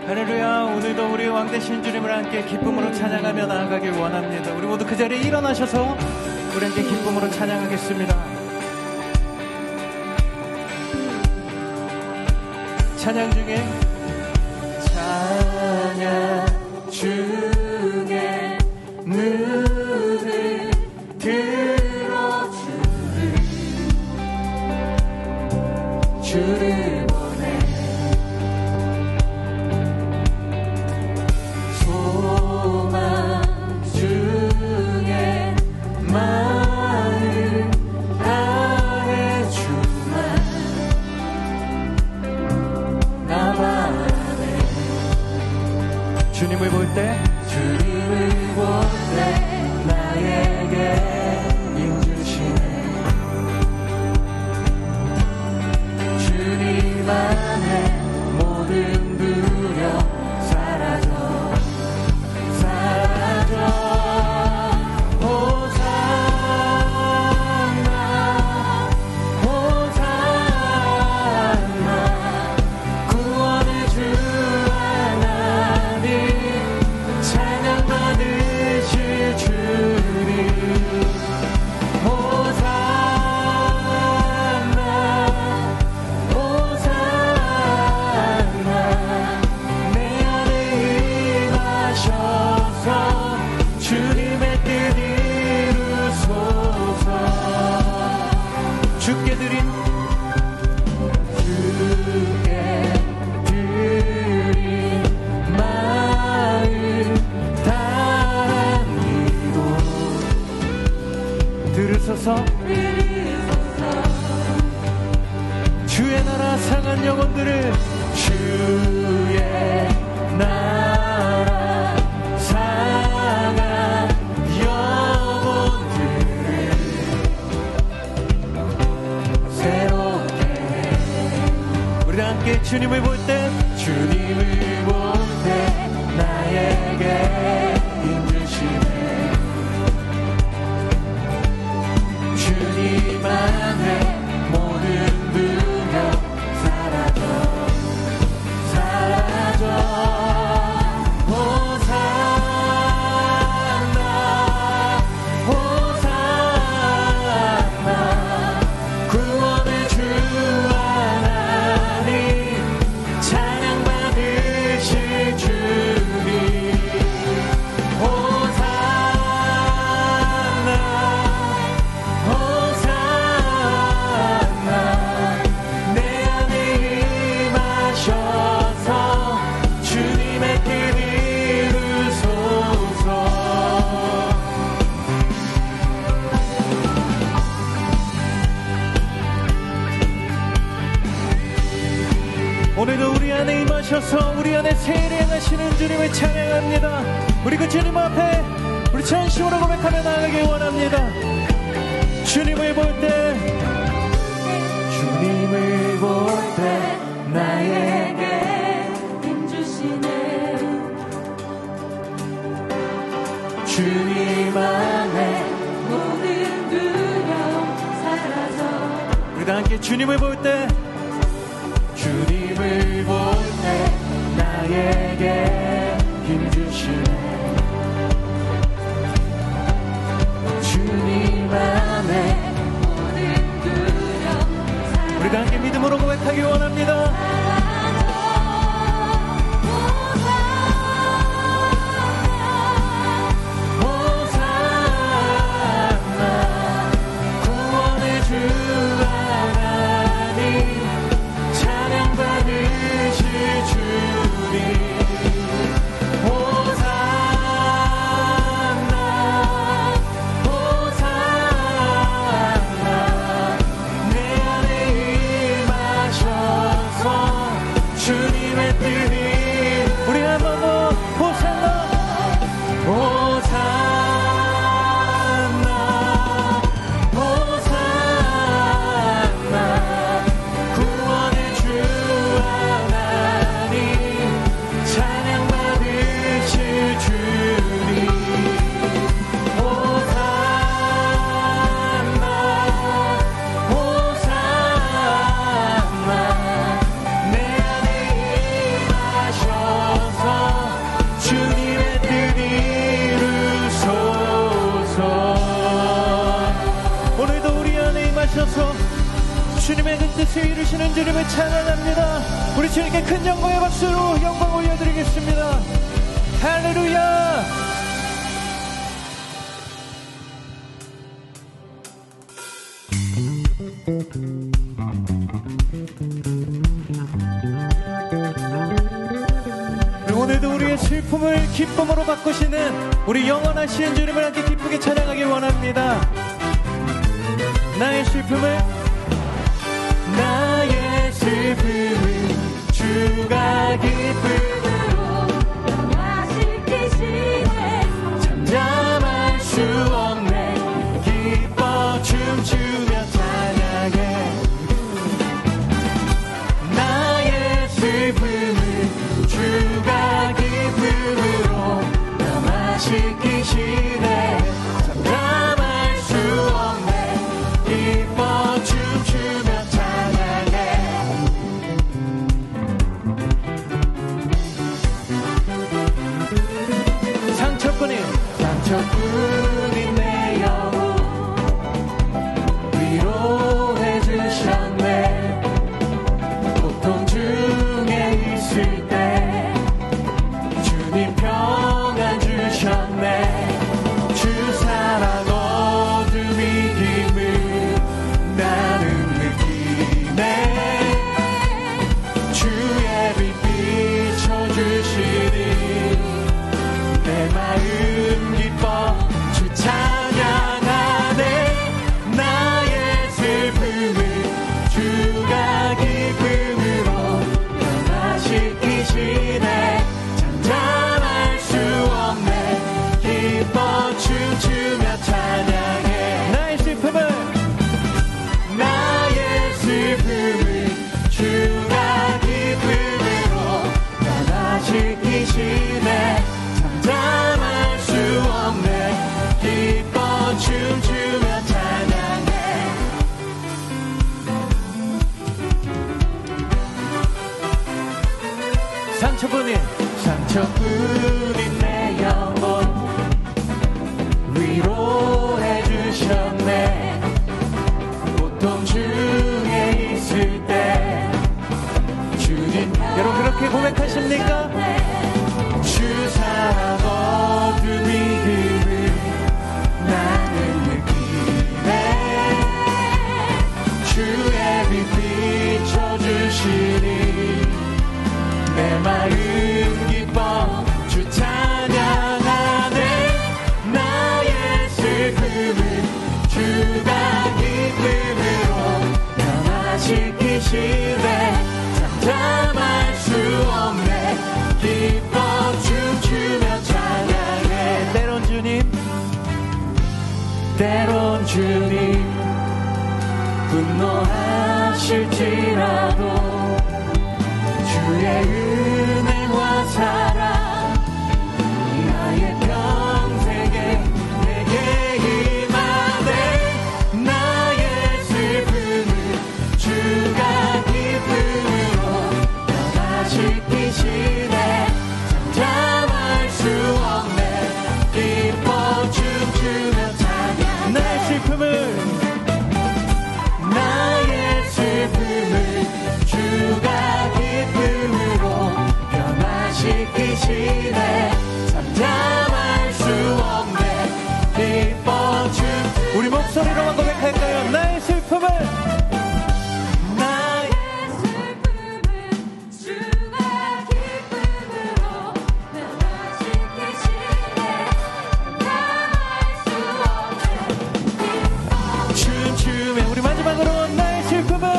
할렐루야. 오늘도 우리 왕 되신 주님을 함께 기쁨으로 찬양하며 나아가길 원합니다. 우리 모두 그 자리에 일어나셔서 우리 함께 기쁨으로 찬양하겠습니다. 찬양 중에 눈을 들어 주를 보내 소망 중에 마음 다해 주만 나 바라네. 주님을 볼 때 나에게 힘주시네. 주님 안에 모든 두려움 사라져 호산나 호산나 구원의 주 하나님 찬양 받으실 주님 호산나 호산나 내 안에 임하셔서 주님의 뜻 이루소서. 주께 드린 마음 담기고 들으소서. 주의 나라 상한 영혼들을 주의 나라 상한 영혼들을 새롭게 우리 함께 주님을 볼 때 주님을 볼 때 나에게 힘주시네. 주님 안에 모든 두려움 사라져 호산나 호산나 구원의 주 하나님 찬양 받으실 주님 호산나 호산나 내 안에 임하셔서 주님의 뜻 이루소서. 오늘도 우리 안에 임하셔서 우리 안에 세일에 행하시는 주님을 찬양합니다. 우리 그 주님 앞에 우리 전심으로 고백하며 나아가길 원합니다. 주님을 볼 때 나에게 힘주시네. 주님 안에 모든 두려움 사라져 우리 다 함께 주님을 볼 때 나에게 힘주시네. 주님 안에 모든 두려움 우리 다 함께 믿음으로 고백하기 원합니다. 주님의 그 뜻을 이루시는 주님을 찬양합니다. 우리 주님께 큰 영광의 박수로 영광 올려드리겠습니다. 할렐루야. 오늘도 우리의 슬픔을 기쁨으로 바꾸시는 우리 영원하신 주님을 함께 기쁘게 찬양하길 원합니다. 나의 슬픔을 주가 기쁨으로 영화시키시네. 잠잠할 수 없네. 기뻐 춤추며 찬양해. 나의 슬픔을 주가 기쁨으로 영화시키시네. 잠잠할 수 없네. 기뻐 춤추며 찬양해. 상처뿐인 내 영혼 위로해 주셨네. 고통 중에 있을 때 주님 평안 주셨네. 주 사랑 어둠이 김을 나는 느끼네. 주의 빛 비춰주시니 내 마음 기뻐 주 찬양하네. 나의 슬픔을 주가 기쁨으로 변화시키시네. 잠잠할 수 없네. 기뻐 춤추며 찬양해. 나의 슬픔을 주가 기쁨으로 변화시키시네. 잠잠할 수 없네. 기뻐 춤추며 찬양해. 상처뿐인 내 영혼 위로해 주셨네. 고통 중에 있을 때 주님. 여러분 그렇게 고백하십니까? 주 사랑 어둠이 금을 나는 느끼네. 주의 빛 비춰주시니 내 마음 기뻐 주 찬양하네. 나의 슬픔을 주가 기쁨으로 변화시키시네. 잠잠할 수 없네. 기뻐 춤추며 찬양해. 때론 주님 분노하실지라도 주의 은혜와 사랑 나의 평생에 내게 임하네. 나의 슬픔을 주가 기쁨으로 변화시키시네. 잠잠할 수 없네. 기뻐 춤추며 찬양. 나의 슬픔을 주가 기쁨으로 변화시키시네. 잠잠할 수 없네. 기뻐 춤. 우리 목소리로만 고백할까요? 나의 슬픔을 주가 기쁨으로 변화시키시네. 잠잠할 수 없네. 춤추며. 우리 마지막으로 나의 슬픔을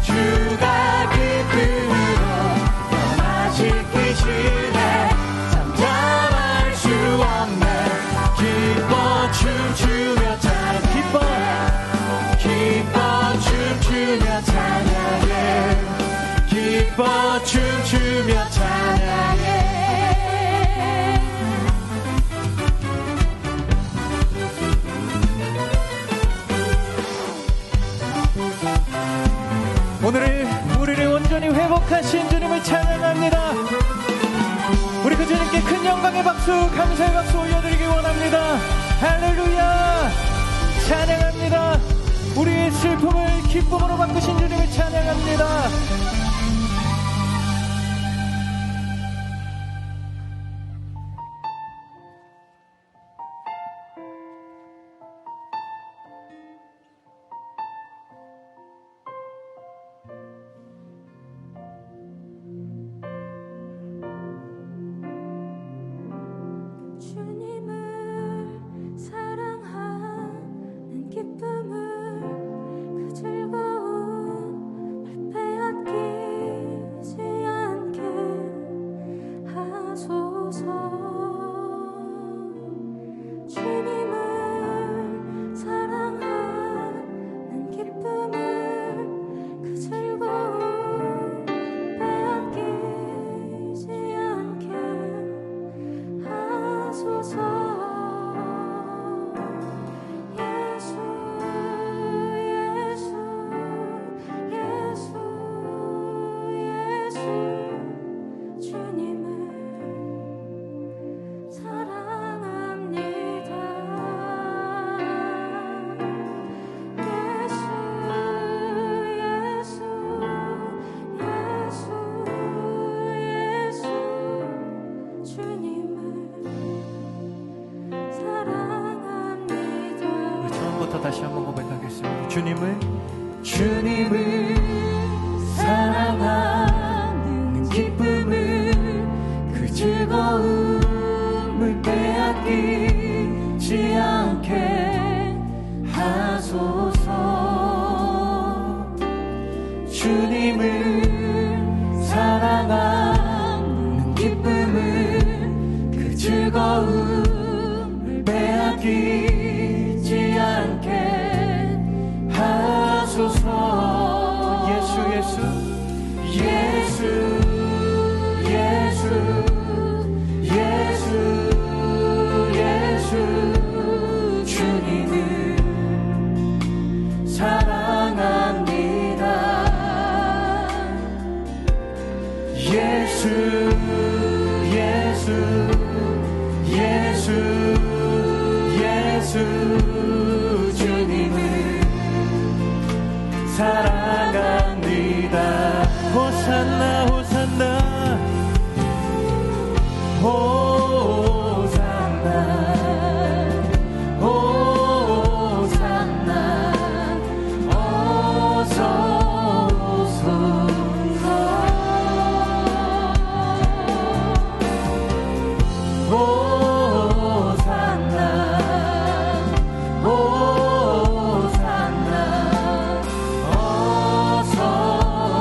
주가 기쁨으로 변화시키시네. 잠잠할 수 없네. 기뻐 춤추며 찬양. 기뻐 춤추며 찬양해. 기뻐 춤추며 찬양해. 오늘 우리를 온전히 회복하신 주님을 찬양합니다. 우리 그 주님께 큰 영광의 박수, 감사의 박수 올려드리기 원합니다. 할렐루야. 찬양합니다. 우리의 슬픔을 기쁨으로 바꾸신 주님을 찬양합니다. 주님을 사랑하는 기쁨을 그 즐거움을 빼앗기지 않게 하소서. 주님을 사랑하는 기쁨을 그 즐거움 빼앗기지 않게 하소서. 예수 예수 예수 예수 주님을 사랑합니다. 예수 예수 예수 예수 주님을 사랑합니다. 우리 처음부터 다시 한번 고백하겠습니다. 주님을 사랑하는 기쁨을 그 즐거움을 빼앗기지 않게 하소서. 주님을 사랑하는 기쁨을 그 즐거움을 빼앗기지 않게 하소서. 예수 예수 예수 예수 예수 예수 주님을 사랑합니다. 예수 예수 예수 예수 주님을 사랑합니다. 호산나 호산나 호산나 호산나 어서 오소서. 호산나 호산나 어서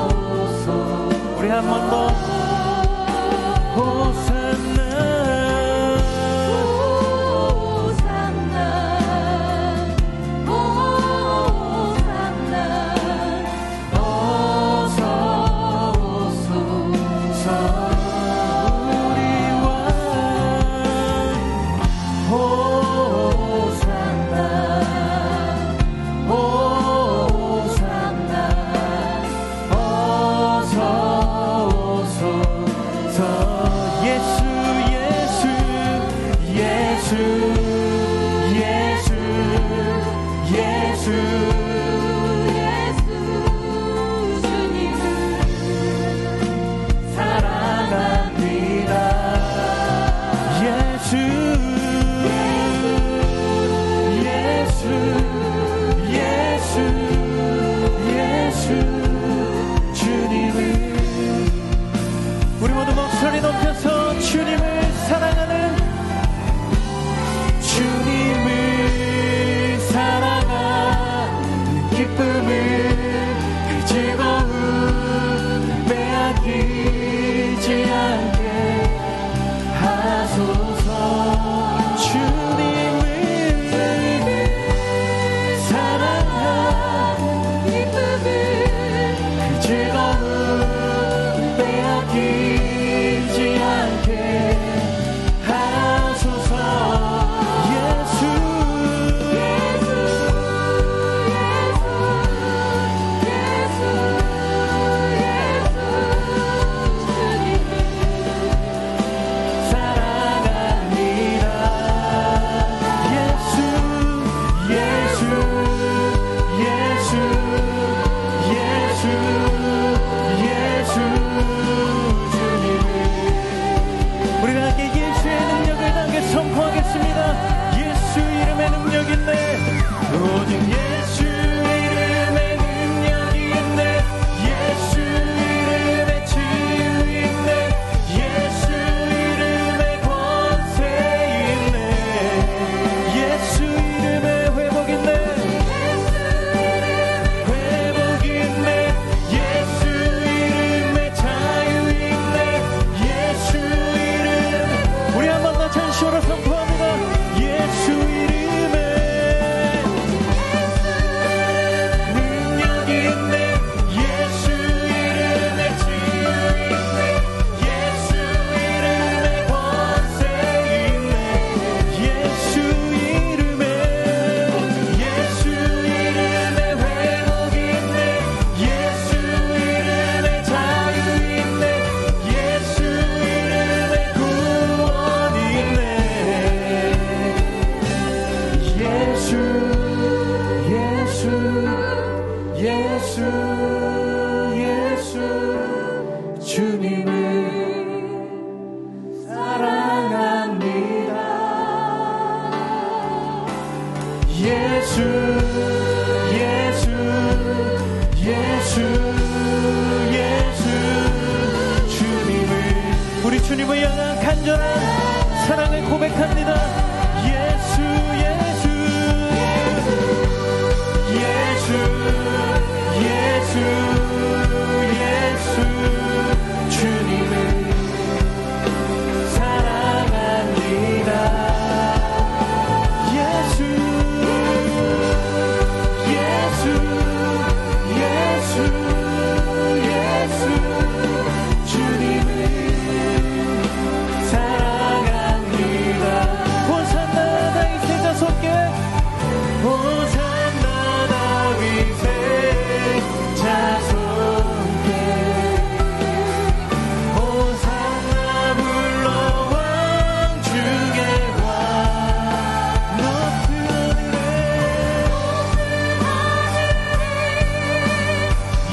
오소. 우리 한 번 더 호산나 호산나 호산나 어서 오소서. 우리 왕 호산나 호산나 어서 오소서. 고백합니다. 예수 예수 예수 예수 예수 주님을 사랑합니다. 예수 예수 예수 예수 주님을 사랑합니다. 호산나 다윗의 자손께 호산나 다윗의 자손께 호산나 불러 왕 중의 왕 높은 하늘에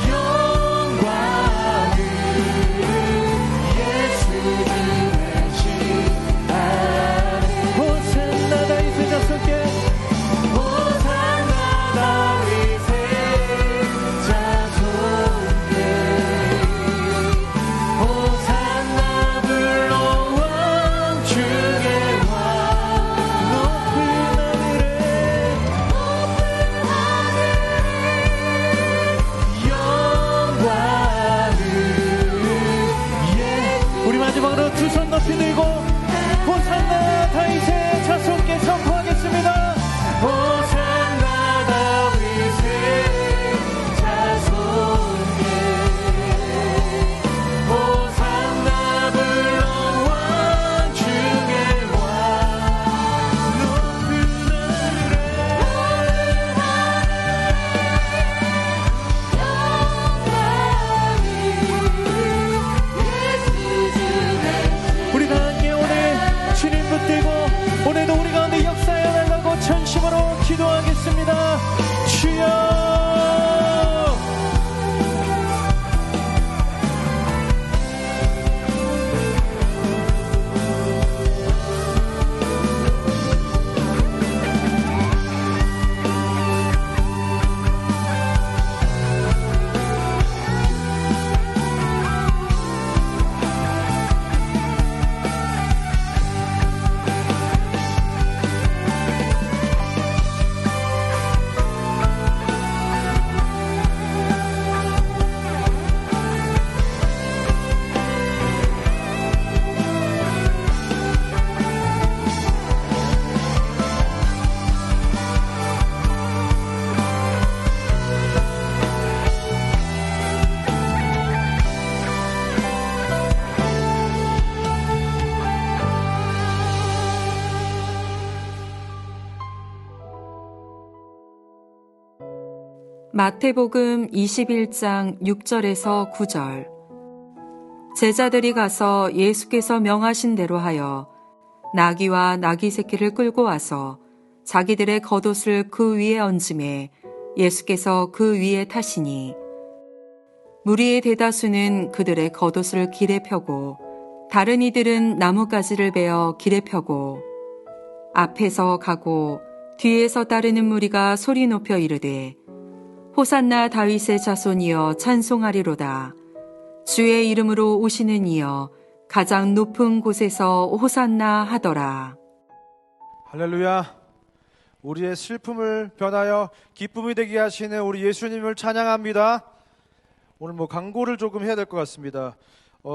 영광을 예수 주시하네. 호산나 다윗의 자손께 호산나 다윗의 자손께 호산나 불러 왕 중의 왕 높은 하늘에 영광을 우리 마지막으로 두 손 높이 들고 호산나 다윗의 자손께 선포하겠습니다. 호산나 다윗의 자손께 호산나 불러 왕 중의 왕 높은 하늘에 우리 다 함께 오늘 주님 붙들고 오늘도 우리 가운데 역사해 달라고 전심으로 기도하겠습니다. 주여 마태복음 21장 6절에서 9절. 제자들이 가서 예수께서 명하신 대로 하여 나귀와 나귀 새끼를 끌고 와서 자기들의 겉옷을 그 위에 얹음에 예수께서 그 위에 타시니 무리의 대다수는 그들의 겉옷을 길에 펴고 다른 이들은 나뭇가지를 베어 길에 펴고 앞에서 가고 뒤에서 따르는 무리가 소리 높여 이르되 호산나 다윗의 자손이여 찬송하리로다. 주의 이름으로 오시는 이여 가장 높은 곳에서 호산나 하더라. 할렐루야. 우리의 슬픔을 변하여 기쁨이 되게 하시는 우리 예수님을 찬양합니다. 오늘 광고를 조금 해야 될 것 같습니다.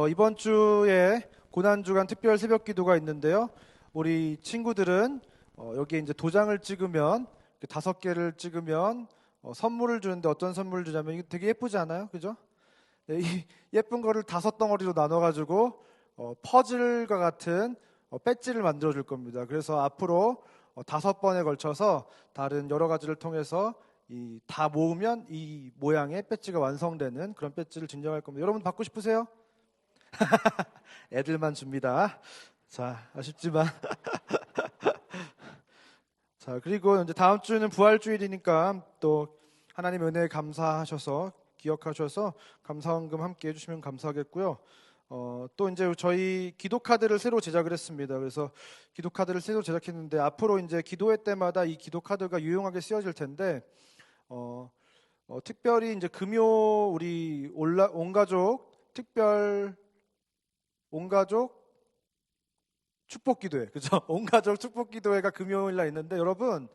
이번 주에 고난주간 특별 새벽 기도가 있는데요. 우리 친구들은 여기에 이제 도장을 찍으면 5개를 찍으면 선물을 주는데 어떤 선물을 주냐면 이거 되게 예쁘지 않아요? 그죠? 네, 이 예쁜 거를 5덩어리로 나눠가지고 퍼즐과 같은 배지를 만들어 줄 겁니다. 그래서 앞으로 5번에 걸쳐서 다른 여러 가지를 통해서 다 모으면 이 모양의 배지가 완성되는 그런 배지를 증정할 겁니다. 여러분 받고 싶으세요? 애들만 줍니다. 자, 아쉽지만. 자, 그리고 이제 다음 주는 부활주일이니까 또 하나님의 은혜에 감사하셔서 기억하셔서 감사헌금 함께 해주시면 감사하겠고요. 또 이제 저희 기도 카드를 새로 제작을 했습니다. 그래서 기도 카드를 새로 제작했는데 앞으로 이제 기도회 때마다 이 기도 카드가 유용하게 쓰여질 텐데 특별히 이제 금요 우리 온가족 특별 온가족 축복기도회, 그죠? 온 가족 축복기도회가 금요일 날 있는데 여러분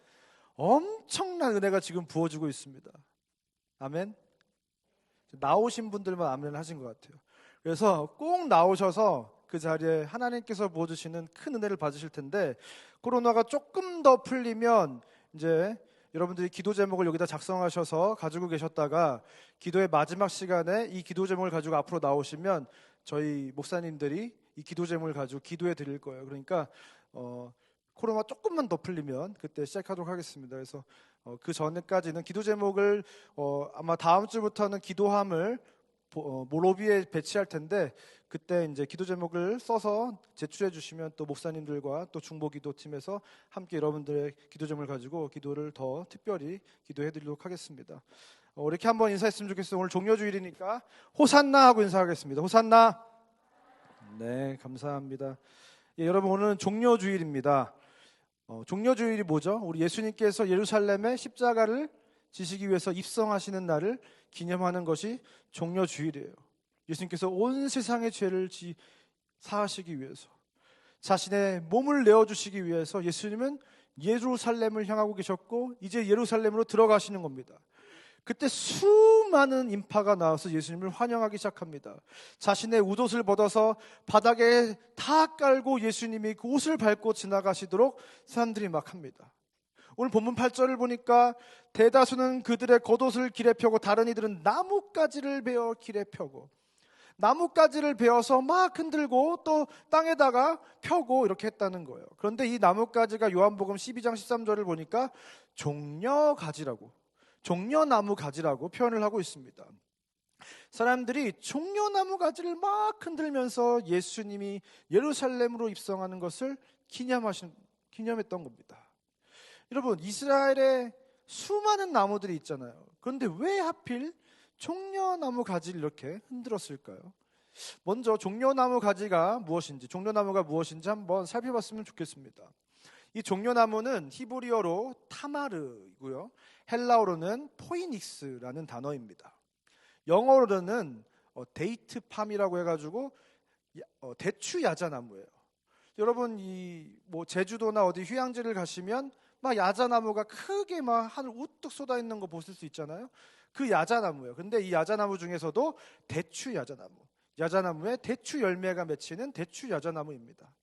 엄청난 은혜가 지금 부어지고 있습니다. 아멘. 나오신 분들만 아멘 하신 것 같아요. 그래서 꼭 나오셔서 그 자리에 하나님께서 부어주시는 큰 은혜를 받으실 텐데, 코로나가 조금 더 풀리면 이제 여러분들이 기도 제목을 여기다 작성하셔서 가지고 계셨다가 기도의 마지막 시간에 이 기도 제목을 가지고 앞으로 나오시면 저희 목사님들이 이 기도 제목을 가지고 기도해 드릴 거예요. 그러니까 코로나 조금만 더 풀리면 그때 시작하도록 하겠습니다. 그래서 그 전까지는 기도 제목을 아마 다음 주부터는 기도함을 로비에 배치할 텐데, 그때 이제 기도 제목을 써서 제출해 주시면 또 목사님들과 또 중보기도팀에서 함께 여러분들의 기도 제목을 가지고 기도를 더 특별히 기도해 드리도록 하겠습니다. 이렇게 한번 인사했으면 좋겠어요. 오늘 종료주일이니까 호산나 하고 인사하겠습니다. 호산나. 네, 감사합니다. 예, 여러분 오늘은 종료주일입니다. 종료주일이 뭐죠? 우리 예수님께서 예루살렘에 십자가를 지시기 위해서 입성하시는 날을 기념하는 것이 종료주일이에요. 예수님께서 온 세상의 죄를 사하시기 위해서, 자신의 몸을 내어주시기 위해서 예수님은 예루살렘을 향하고 계셨고 이제 예루살렘으로 들어가시는 겁니다. 그때 수많은 인파가 나와서 예수님을 환영하기 시작합니다. 자신의 웃옷을 벗어서 바닥에 다 깔고 예수님이 그 옷을 밟고 지나가시도록 사람들이 막 합니다. 오늘 본문 8절을 보니까 대다수는 그들의 겉옷을 길에 펴고 다른 이들은 나뭇가지를 베어 길에 펴고, 나뭇가지를 베어서 막 흔들고 또 땅에다가 펴고 이렇게 했다는 거예요. 그런데 이 나뭇가지가 요한복음 12장 13절을 보니까 종려나무 가지라고 표현을 하고 있습니다. 사람들이 종려나무 가지를 막 흔들면서 예수님이 예루살렘으로 입성하는 것을 기념했던 겁니다. 여러분, 이스라엘에 수많은 나무들이 있잖아요. 그런데 왜 하필 종려나무 가지를 이렇게 흔들었을까요? 먼저 종려나무 가지가 무엇인지, 종려나무가 무엇인지 한번 살펴봤으면 좋겠습니다. 이 종려나무는 히브리어로 타마르이고요, 헬라어로는 포이닉스라는 단어입니다. 영어로는 데이트 팜이라고 해가지고 대추 야자나무예요. 여러분 제주도나 어디 휴양지를 가시면 막 야자나무가 크게 막 하늘 우뚝 쏟아 있는 거 보실 수 있잖아요. 그 야자나무예요. 근데 이 야자나무 중에서도 대추 야자나무에 대추 열매가 맺히는 대추 야자나무입니다.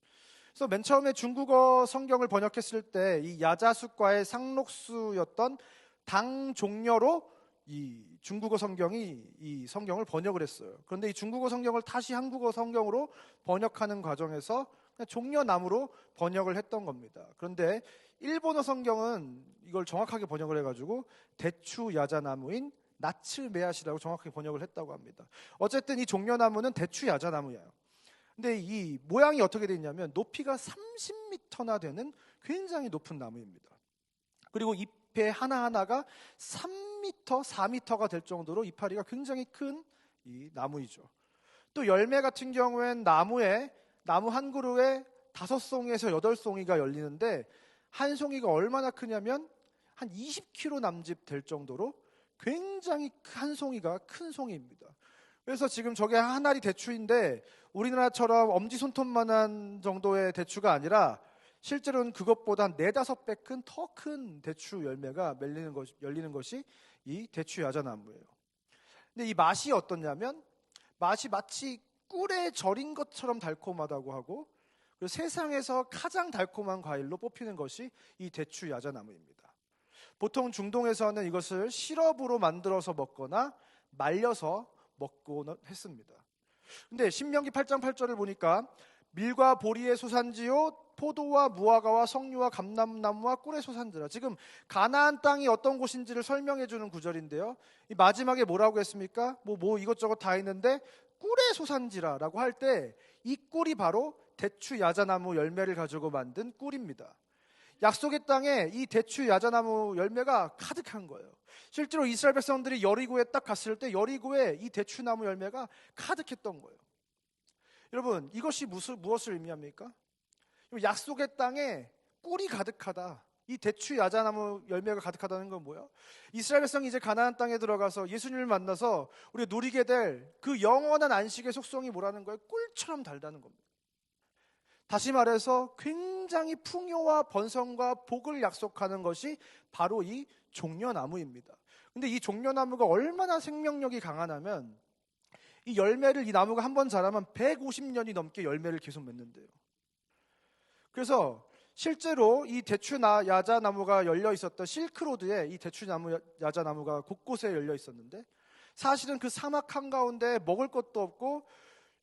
그래서 맨 처음에 중국어 성경을 번역했을 때 이 야자숫과의 상록수였던 당종려로 이 중국어 성경이 이 성경을 번역을 했어요. 그런데 이 중국어 성경을 다시 한국어 성경으로 번역하는 과정에서 그냥 종려나무로 번역을 했던 겁니다. 그런데 일본어 성경은 이걸 정확하게 번역을 해가지고 대추 야자나무인 나츠메앗이라고 정확하게 번역을 했다고 합니다. 어쨌든 이 종려나무는 대추 야자나무예요. 근데 이 모양이 어떻게 되어 있냐면 높이가 30m나 되는 굉장히 높은 나무입니다. 그리고 잎의 하나하나가 3m, 4m가 될 정도로 이파리가 굉장히 큰 이 나무이죠. 또 열매 같은 경우엔 나무 한 그루에 5송이에서 8송이가 열리는데 한 송이가 얼마나 크냐면 한 20kg 남짓 될 정도로 굉장히 한 송이가 큰 송이입니다. 그래서 지금 저게 한 알이 대추인데 우리나라처럼 엄지손톱만한 정도의 대추가 아니라 실제로는 그것보다 한 4-5배 큰 더 큰 대추 열매가 열리는 것이 이 대추 야자나무예요. 근데 이 맛이 어떻냐면 맛이 마치 꿀에 절인 것처럼 달콤하다고 하고, 그리고 세상에서 가장 달콤한 과일로 뽑히는 것이 이 대추 야자나무입니다. 보통 중동에서는 이것을 시럽으로 만들어서 먹거나 말려서 먹곤 했습니다. 근데 신명기 8장 8절을 보니까 밀과 보리의 소산지요 포도와 무화과와 석류와 감람나무와 꿀의 소산지라. 지금 가나안 땅이 어떤 곳인지를 설명해 주는 구절인데요, 이 마지막에 뭐라고 했습니까? 뭐 이것저것 다 있는데 꿀의 소산지라라고 할 때 이 꿀이 바로 대추 야자나무 열매를 가지고 만든 꿀입니다. 약속의 땅에 이 대추 야자나무 열매가 가득한 거예요. 실제로 이스라엘 백성들이 여리고에 딱 갔을 때 여리고에 이 대추나무 열매가 가득했던 거예요. 여러분, 이것이 무엇을 의미합니까? 약속의 땅에 꿀이 가득하다, 이 대추 야자나무 열매가 가득하다는 건 뭐예요? 이스라엘 백성이 이제 가나안 땅에 들어가서 예수님을 만나서 우리가 누리게 될 그 영원한 안식의 속성이 뭐라는 거예요? 꿀처럼 달다는 겁니다. 다시 말해서 굉장히 풍요와 번성과 복을 약속하는 것이 바로 이 종려나무입니다. 근데 이 종려나무가 얼마나 생명력이 강하냐면 이 열매를 이 나무가 한번 자라면 150년이 넘게 열매를 계속 맺는데요. 그래서 실제로 이 대추 야자나무가 열려 있었던 실크로드에 이 대추 야자나무가 곳곳에 열려 있었는데 사실은 그 사막 한가운데 먹을 것도 없고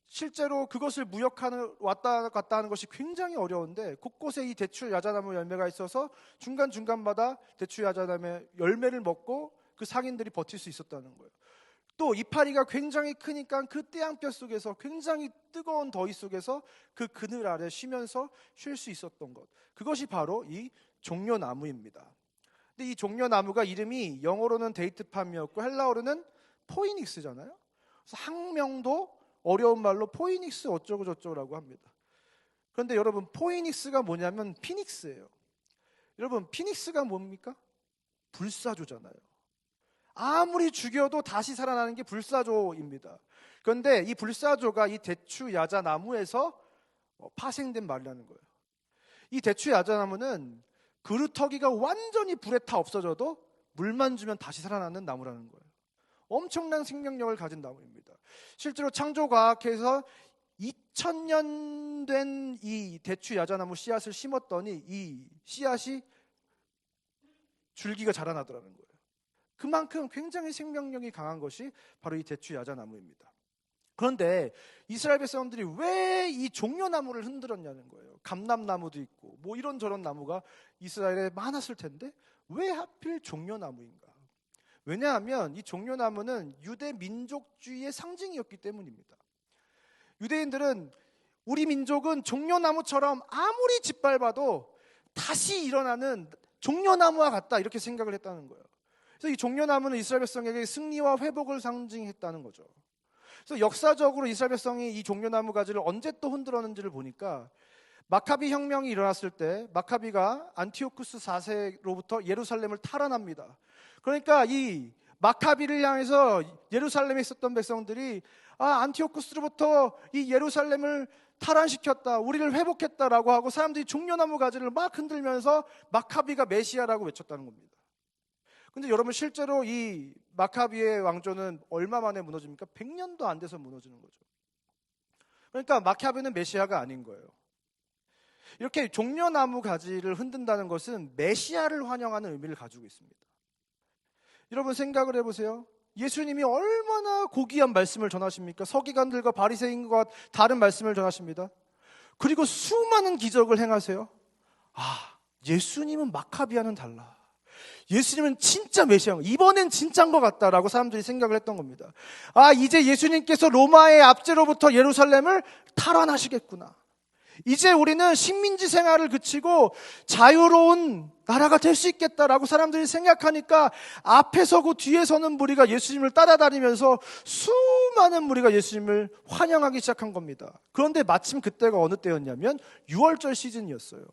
실제로 그것을 무역하는 왔다 갔다 하는 것이 굉장히 어려운데 곳곳에 이 대추 야자나무 열매가 있어서 중간중간마다 대추 야자나무의 열매를 먹고 그 상인들이 버틸 수 있었다는 거예요. 또 이파리가 굉장히 크니까 그 떼양볕 속에서 굉장히 뜨거운 더위 속에서 그 그늘 아래 쉬면서 쉴 수 있었던 것, 그것이 바로 이 종려나무입니다. 근데 이 종려나무가 이름이 영어로는 데이트팜이었고 헬라어로는 포이닉스잖아요. 그래서 학명도 어려운 말로 포이닉스 어쩌고 저쩌고라고 합니다. 그런데 여러분, 포이닉스가 뭐냐면 피닉스예요. 여러분, 피닉스가 뭡니까? 불사조잖아요. 아무리 죽여도 다시 살아나는 게 불사조입니다. 그런데 이 불사조가 이 대추 야자나무에서 파생된 말이라는 거예요. 이 대추 야자나무는 그루터기가 완전히 불에 타 없어져도 물만 주면 다시 살아나는 나무라는 거예요. 엄청난 생명력을 가진 나무입니다. 실제로 창조과학에서 2000년 된 이 대추 야자나무 씨앗을 심었더니 이 씨앗이 줄기가 자라나더라는 거예요. 그만큼 굉장히 생명력이 강한 것이 바로 이 대추 야자나무입니다. 그런데 이스라엘 백성들이 왜 이 종려나무를 흔들었냐는 거예요. 감람나무도 있고 뭐 이런저런 나무가 이스라엘에 많았을 텐데 왜 하필 종려나무인가? 왜냐하면 이 종려나무는 유대 민족주의의 상징이었기 때문입니다. 유대인들은 우리 민족은 종려나무처럼 아무리 짓밟아도 다시 일어나는 종려나무와 같다, 이렇게 생각을 했다는 거예요. 그래서 이 종려나무는 이스라엘 백성에게 승리와 회복을 상징했다는 거죠. 그래서 역사적으로 이스라엘 백성이 이 종려나무 가지를 언제 또 흔들었는지를 보니까 마카비 혁명이 일어났을 때 마카비가 안티오쿠스 4세로부터 예루살렘을 탈환합니다. 그러니까 이 마카비를 향해서 예루살렘에 있었던 백성들이 안티오쿠스로부터 이 예루살렘을 탈환시켰다, 우리를 회복했다라고 하고 사람들이 종려나무 가지를 막 흔들면서 마카비가 메시아라고 외쳤다는 겁니다. 근데 여러분, 실제로 이 마카비의 왕조는 얼마 만에 무너집니까? 100년도 안 돼서 무너지는 거죠. 그러니까 마카비는 메시아가 아닌 거예요. 이렇게 종려나무 가지를 흔든다는 것은 메시아를 환영하는 의미를 가지고 있습니다. 여러분, 생각을 해보세요. 예수님이 얼마나 고귀한 말씀을 전하십니까? 서기관들과 바리새인과 다른 말씀을 전하십니다. 그리고 수많은 기적을 행하세요. 예수님은 마카비와는 달라. 예수님은 진짜 메시아, 이번엔 진짜인 것 같다라고 사람들이 생각을 했던 겁니다. 이제 예수님께서 로마의 압제로부터 예루살렘을 탈환하시겠구나. 이제 우리는 식민지 생활을 그치고 자유로운 나라가 될 수 있겠다라고 사람들이 생각하니까 앞에 서고 뒤에 서는 무리가 예수님을 따라다니면서 수많은 무리가 예수님을 환영하기 시작한 겁니다. 그런데 마침 그때가 어느 때였냐면 6월절 시즌이었어요.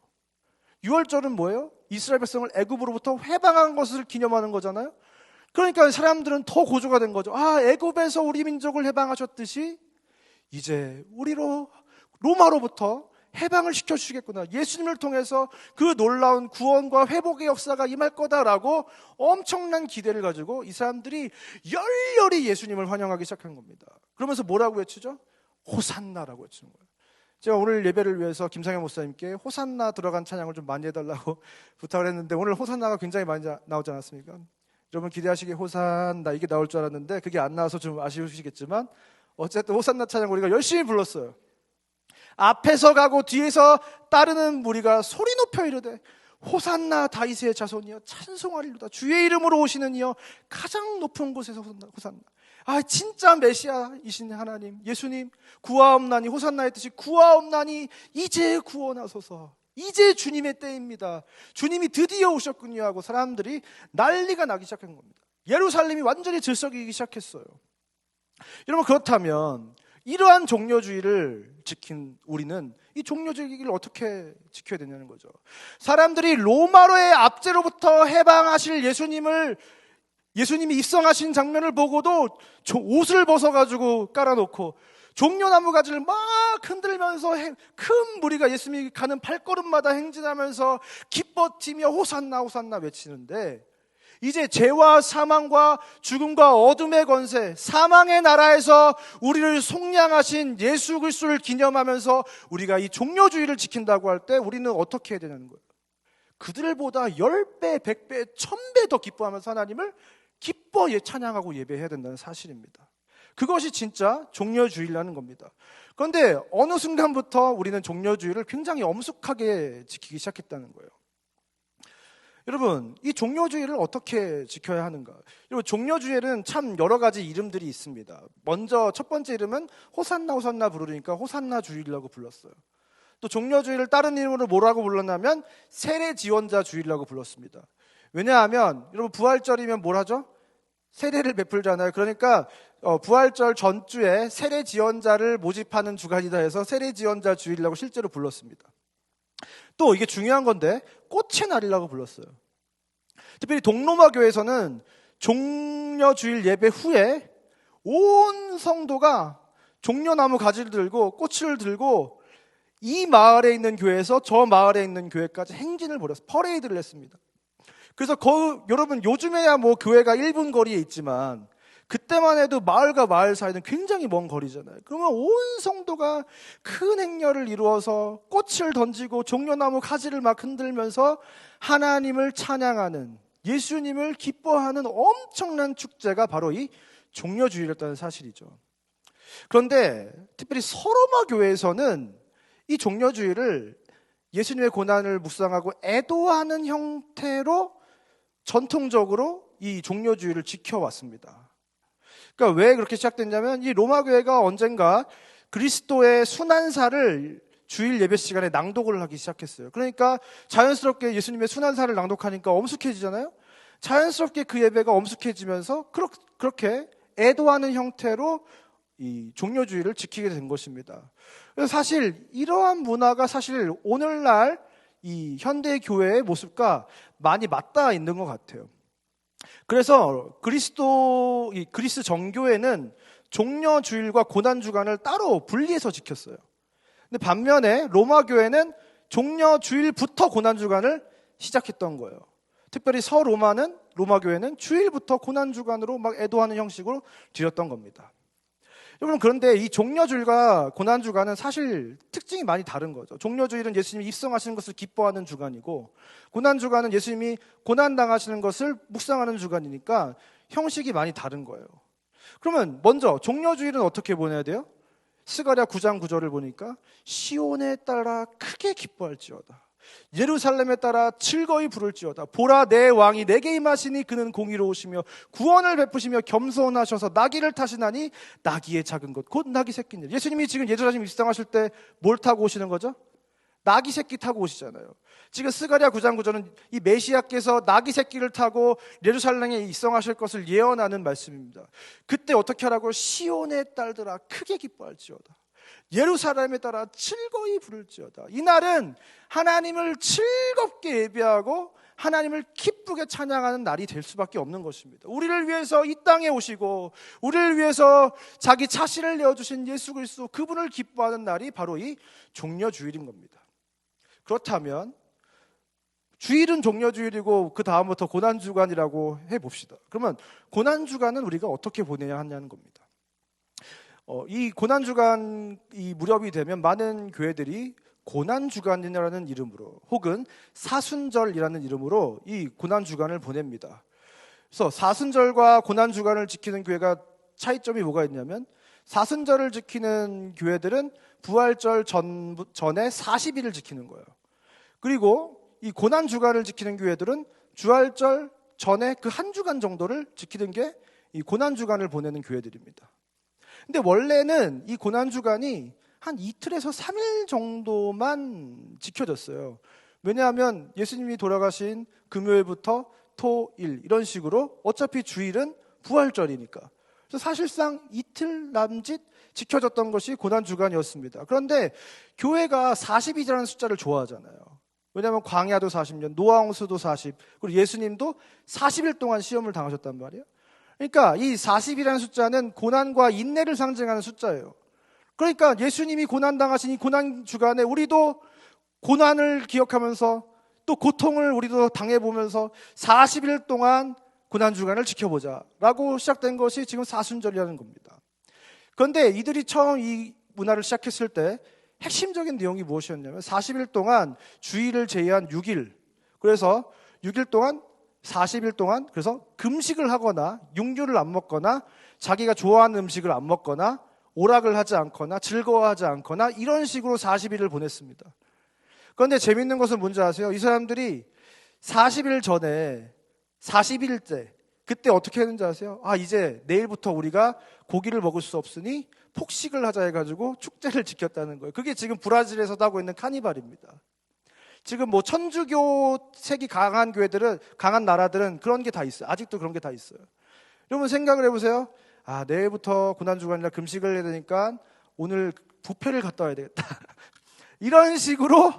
6월절은 뭐예요? 이스라엘 백성을 애굽으로부터 해방한 것을 기념하는 거잖아요. 그러니까 사람들은 더 고조가 된 거죠. 애굽에서 우리 민족을 해방하셨듯이 이제 우리로 로마로부터 해방을 시켜주시겠구나. 예수님을 통해서 그 놀라운 구원과 회복의 역사가 임할 거다라고 엄청난 기대를 가지고 이 사람들이 열렬히 예수님을 환영하기 시작한 겁니다. 그러면서 뭐라고 외치죠? 호산나라고 외치는 거예요. 제가 오늘 예배를 위해서 김상현 목사님께 호산나 들어간 찬양을 좀 많이 해달라고 부탁을 했는데 오늘 호산나가 굉장히 많이 나오지 않았습니까? 여러분 기대하시기에 호산나 이게 나올 줄 알았는데 그게 안 나와서 좀 아쉬우시겠지만 어쨌든 호산나 찬양 우리가 열심히 불렀어요. 앞에서 가고 뒤에서 따르는 무리가 소리 높여 이르되 호산나 다윗의 자손이여 찬송하리로다. 주의 이름으로 오시는 이여 가장 높은 곳에서 호산나. 진짜 메시아이신 하나님 예수님 구하옵나니, 호산나의 뜻이 구하옵나니 이제 구원하소서. 이제 주님의 때입니다. 주님이 드디어 오셨군요 하고 사람들이 난리가 나기 시작한 겁니다. 예루살렘이 완전히 들썩이기 시작했어요. 여러분, 그렇다면 이러한 종려주의를 지킨 우리는 이 종려주의를 어떻게 지켜야 되냐는 거죠. 사람들이 로마로의 압제로부터 해방하실 예수님이 입성하신 장면을 보고도 옷을 벗어가지고 깔아놓고 종려나무 가지를 막 흔들면서 큰 무리가 예수님이 가는 발걸음마다 행진하면서 기뻐티며 호산나 호산나 외치는데, 이제 죄와 사망과 죽음과 어둠의 권세, 사망의 나라에서 우리를 속량하신 예수 그리스도를 기념하면서 우리가 이 종려주의를 지킨다고 할 때 우리는 어떻게 해야 되는 거예요? 그들보다 10배, 100배, 1000배 더 기뻐하면서 하나님을 기뻐 찬양하고 예배해야 된다는 사실입니다. 그것이 진짜 종려주의라는 겁니다. 그런데 어느 순간부터 우리는 종려주의를 굉장히 엄숙하게 지키기 시작했다는 거예요. 여러분, 이 종려주의를 어떻게 지켜야 하는가? 여러분, 종려주의에는 참 여러 가지 이름들이 있습니다. 먼저 첫 번째 이름은 호산나 호산나 부르니까 호산나 주일이라고 불렀어요. 또 종려주의를 다른 이름으로 뭐라고 불렀냐면 세례 지원자 주일이라고 불렀습니다. 왜냐하면 여러분, 부활절이면 뭘 하죠? 세례를 베풀잖아요. 그러니까 부활절 전주에 세례 지원자를 모집하는 주간이다 해서 세례 지원자 주일이라고 실제로 불렀습니다. 또 이게 중요한 건데 꽃의 날이라고 불렀어요. 특별히 동로마 교회에서는 종려주일 예배 후에 온 성도가 종려나무 가지를 들고 꽃을 들고 이 마을에 있는 교회에서 저 마을에 있는 교회까지 행진을 벌였어요. 퍼레이드를 했습니다. 그래서 여러분, 요즘에야 뭐 교회가 1분 거리에 있지만 그때만 해도 마을과 마을 사이는 굉장히 먼 거리잖아요. 그러면 온 성도가 큰 행렬을 이루어서 꽃을 던지고 종려나무 가지를 막 흔들면서 하나님을 찬양하는, 예수님을 기뻐하는 엄청난 축제가 바로 이 종려주일이었다는 사실이죠. 그런데 특별히 서로마 교회에서는 이 종려주일을 예수님의 고난을 묵상하고 애도하는 형태로 전통적으로 이 종려주일을 지켜왔습니다. 그러니까 왜 그렇게 시작됐냐면 이 로마 교회가 언젠가 그리스도의 순환사를 주일 예배 시간에 낭독을 하기 시작했어요. 그러니까 자연스럽게 예수님의 순환사를 낭독하니까 엄숙해지잖아요. 자연스럽게 그 예배가 엄숙해지면서 그렇게 애도하는 형태로 이 종려주의를 지키게 된 것입니다. 그래서 사실 이러한 문화가 사실 오늘날 이 현대 교회의 모습과 많이 맞닿아 있는 것 같아요. 그래서 그리스 정교회는 종려주일과 고난주간을 따로 분리해서 지켰어요. 근데 반면에 로마 교회는 종려주일부터 고난주간을 시작했던 거예요. 특별히 로마 교회는 주일부터 고난주간으로 막 애도하는 형식으로 드렸던 겁니다. 여러분, 그런데 이 종려주일과 고난주간은 사실 특징이 많이 다른 거죠. 종려주일은 예수님이 입성하시는 것을 기뻐하는 주간이고, 고난주간은 예수님이 고난당하시는 것을 묵상하는 주간이니까 형식이 많이 다른 거예요. 그러면 먼저 종려주일은 어떻게 보내야 돼요? 스가랴 9장 9절을 보니까 시온에 따라 크게 기뻐할지어다, 예루살렘에 따라 즐거이 부를지어다. 보라, 내 왕이 내게 임하시니 그는 공의로우시며 구원을 베푸시며 겸손하셔서 나귀를 타시나니 나귀의 작은 것 곧 나귀 새끼니라. 예수님이 지금 예루살렘 입성하실 때 뭘 타고 오시는 거죠? 나귀 새끼 타고 오시잖아요. 지금 스가랴 9장 9절은 이 메시아께서 나귀 새끼를 타고 예루살렘에 입성하실 것을 예언하는 말씀입니다. 그때 어떻게 하라고? 시온의 딸들아 크게 기뻐할지어다, 예루살렘에 따라 즐거이 부를지어다. 이날은 하나님을 즐겁게 예배하고 하나님을 기쁘게 찬양하는 날이 될 수밖에 없는 것입니다. 우리를 위해서 이 땅에 오시고 우리를 위해서 자기 자신을 내어주신 예수 그리스도, 그분을 기뻐하는 날이 바로 이 종려주일인 겁니다. 그렇다면 주일은 종려주일이고 그 다음부터 고난주간이라고 해봅시다. 그러면 고난주간은 우리가 어떻게 보내야 하냐는 겁니다. 이 고난주간 이 무렵이 되면 많은 교회들이 고난주간이라는 이름으로 혹은 사순절이라는 이름으로 이 고난주간을 보냅니다. 그래서 사순절과 고난주간을 지키는 교회가 차이점이 뭐가 있냐면, 사순절을 지키는 교회들은 부활절 전에 40일을 지키는 거예요. 그리고 이 고난주간을 지키는 교회들은 주활절 전에 그 한 주간 정도를 지키는 게 이 고난주간을 보내는 교회들입니다. 근데 원래는 이 고난주간이 한 이틀에서 3일 정도만 지켜졌어요. 왜냐하면 예수님이 돌아가신 금요일부터 토일 이런 식으로 어차피 주일은 부활절이니까. 그래서 사실상 이틀 남짓 지켜졌던 것이 고난주간이었습니다. 그런데 교회가 40이라는 숫자를 좋아하잖아요. 왜냐하면 광야도 40년, 노아홍수도 40, 그리고 예수님도 40일 동안 시험을 당하셨단 말이에요. 그러니까 이 40이라는 숫자는 고난과 인내를 상징하는 숫자예요. 그러니까 예수님이 고난당하신 이 고난 주간에 우리도 고난을 기억하면서 또 고통을 우리도 당해보면서 40일 동안 고난 주간을 지켜보자 라고 시작된 것이 지금 사순절이라는 겁니다. 그런데 이들이 처음 이 문화를 시작했을 때 핵심적인 내용이 무엇이었냐면 40일 동안 주일을 제외한 6일, 그래서 6일 동안 40일 동안 그래서 금식을 하거나 육류를 안 먹거나 자기가 좋아하는 음식을 안 먹거나 오락을 하지 않거나 즐거워하지 않거나 이런 식으로 40일을 보냈습니다. 그런데 재밌는 것은 뭔지 아세요? 이 사람들이 40일 전에 40일째 그때 어떻게 했는지 아세요? 이제 내일부터 우리가 고기를 먹을 수 없으니 폭식을 하자 해가지고 축제를 지켰다는 거예요. 그게 지금 브라질에서도 하고 있는 카니발입니다. 지금 뭐 천주교색이 강한 교회들은, 강한 나라들은 그런 게 다 있어요. 아직도 그런 게 다 있어요. 여러분 생각을 해보세요. 내일부터 고난주간이라 금식을 해야 되니까 오늘 뷔페를 갔다 와야 되겠다. 이런 식으로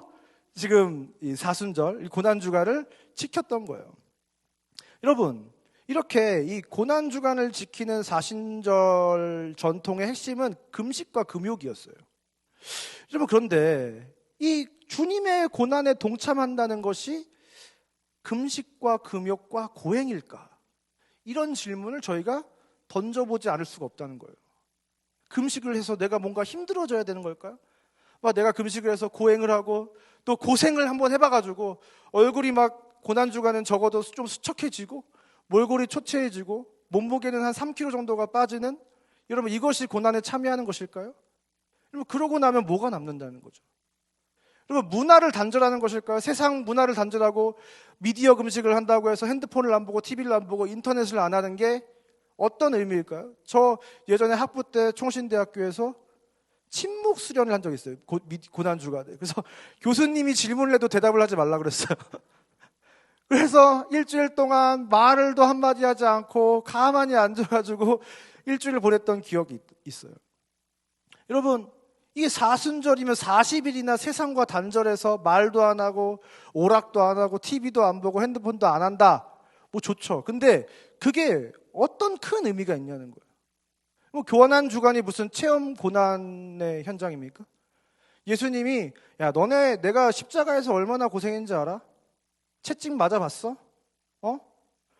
지금 이 사순절, 이 고난주간을 지켰던 거예요. 여러분, 이렇게 이 고난주간을 지키는 사순절 전통의 핵심은 금식과 금욕이었어요. 여러분, 그런데 이 주님의 고난에 동참한다는 것이 금식과 금욕과 고행일까? 이런 질문을 저희가 던져보지 않을 수가 없다는 거예요. 금식을 해서 내가 뭔가 힘들어져야 되는 걸까요? 내가 금식을 해서 고행을 하고 또 고생을 한번 해봐가지고 얼굴이 막 고난주간은 적어도 좀 수척해지고 몰골이 초췌해지고 몸무게는 한 3kg 정도가 빠지는, 여러분 이것이 고난에 참여하는 것일까요? 여러분 그러고 나면 뭐가 남는다는 거죠? 여러분 문화를 단절하는 것일까요? 세상 문화를 단절하고 미디어 금식을 한다고 해서 핸드폰을 안 보고 TV를 안 보고 인터넷을 안 하는 게 어떤 의미일까요? 저 예전에 학부 때 총신대학교에서 침묵 수련을 한 적이 있어요. 고난주간에. 그래서 교수님이 질문을 해도 대답을 하지 말라 그랬어요. 그래서 일주일 동안 말을도 한마디 하지 않고 가만히 앉아가지고 일주일을 보냈던 기억이 있어요. 여러분, 이게 사순절이면 40일이나 세상과 단절해서 말도 안 하고 오락도 안 하고 TV도 안 보고 핸드폰도 안 한다. 뭐 좋죠. 근데 그게 어떤 큰 의미가 있냐는 거예요. 뭐 고난 주간이 무슨 체험 고난의 현장입니까? 예수님이 너네 내가 십자가에서 얼마나 고생했는지 알아? 채찍 맞아봤어?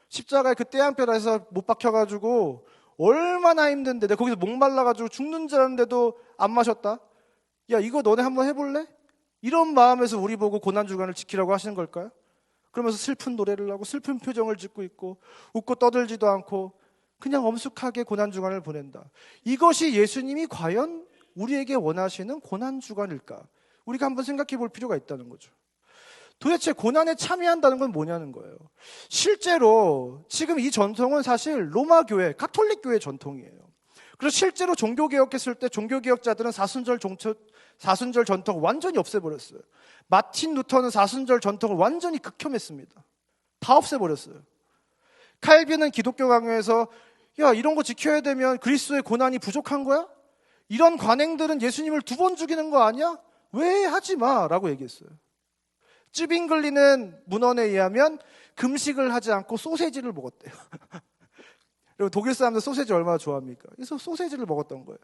십자가에 그 떼양볕에서 못 박혀가지고 얼마나 힘든데 내가 거기서 목말라가지고 죽는 줄 알았는데도 안 마셨다? 이거 너네 한번 해볼래? 이런 마음에서 우리 보고 고난주간을 지키라고 하시는 걸까요? 그러면서 슬픈 노래를 하고 슬픈 표정을 짓고 있고 웃고 떠들지도 않고 그냥 엄숙하게 고난주간을 보낸다. 이것이 예수님이 과연 우리에게 원하시는 고난주간일까? 우리가 한번 생각해 볼 필요가 있다는 거죠. 도대체 고난에 참여한다는 건 뭐냐는 거예요. 실제로 지금 이 전통은 사실 로마 교회, 가톨릭 교회 전통이에요. 그래서 실제로 종교개혁했을 때 종교개혁자들은 사순절 전통을 완전히 없애버렸어요. 마틴 루터는 사순절 전통을 완전히 극혐했습니다. 다 없애버렸어요. 칼빈은 기독교 강요에서 이런 거 지켜야 되면 그리스도의 고난이 부족한 거야? 이런 관행들은 예수님을 2번 죽이는 거 아니야? 왜 하지 마? 라고 얘기했어요. 쯔빙글리는 문헌에 의하면 금식을 하지 않고 소세지를 먹었대요. 여러분 독일 사람들 소세지 얼마나 좋아합니까? 그래서 소세지를 먹었던 거예요.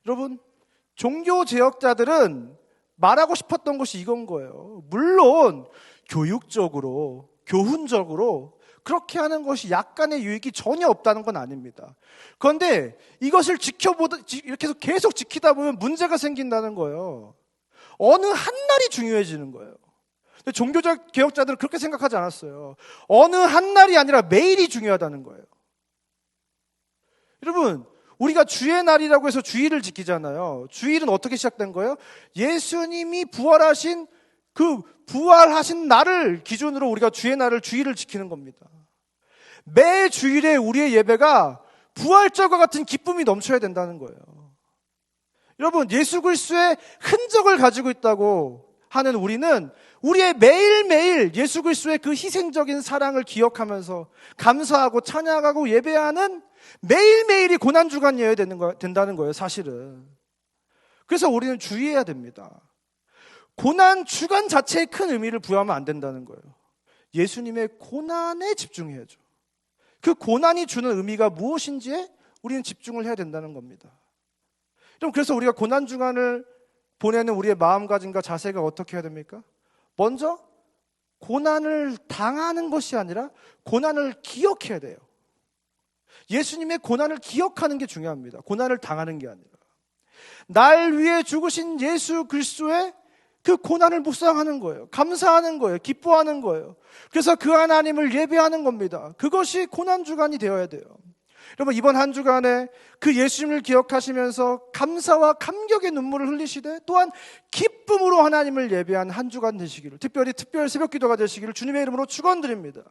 여러분 종교 제역자들은 말하고 싶었던 것이 이건 거예요. 물론 교육적으로 교훈적으로 그렇게 하는 것이 약간의 유익이 전혀 없다는 건 아닙니다. 그런데 이것을 이렇게 해서 계속 지키다 보면 문제가 생긴다는 거예요. 어느 한 날이 중요해지는 거예요. 근데 종교적 개혁자들은 그렇게 생각하지 않았어요. 어느 한 날이 아니라 매일이 중요하다는 거예요. 여러분, 우리가 주의 날이라고 해서 주일을 지키잖아요. 주일은 어떻게 시작된 거예요? 예수님이 부활하신 그 부활하신 날을 기준으로 우리가 주의 날을 주일을 지키는 겁니다. 매 주일에 우리의 예배가 부활절과 같은 기쁨이 넘쳐야 된다는 거예요. 여러분, 예수 그리스도의 흔적을 가지고 있다고 하는 우리는 우리의 매일매일 예수 그리스도의 그 희생적인 사랑을 기억하면서 감사하고 찬양하고 예배하는 매일매일이 고난주간이어야 된다는 거예요, 사실은. 그래서 우리는 주의해야 됩니다. 고난주간 자체에 큰 의미를 부여하면 안 된다는 거예요. 예수님의 고난에 집중해야죠. 그 고난이 주는 의미가 무엇인지에 우리는 집중을 해야 된다는 겁니다. 그래서 우리가 고난주간을 보내는 우리의 마음가짐과 자세가 어떻게 해야 됩니까? 먼저 고난을 당하는 것이 아니라 고난을 기억해야 돼요. 예수님의 고난을 기억하는 게 중요합니다. 고난을 당하는 게 아니라. 날 위해 죽으신 예수 그리스도의 그 고난을 묵상하는 거예요. 감사하는 거예요. 기뻐하는 거예요. 그래서 그 하나님을 예배하는 겁니다. 그것이 고난주간이 되어야 돼요. 여러분, 이번 한 주간에 그 예수님을 기억하시면서 감사와 감격의 눈물을 흘리시되 또한 기쁨으로 하나님을 예배한 한 주간 되시기를, 특별히 특별 새벽 기도가 되시기를 주님의 이름으로 축원드립니다.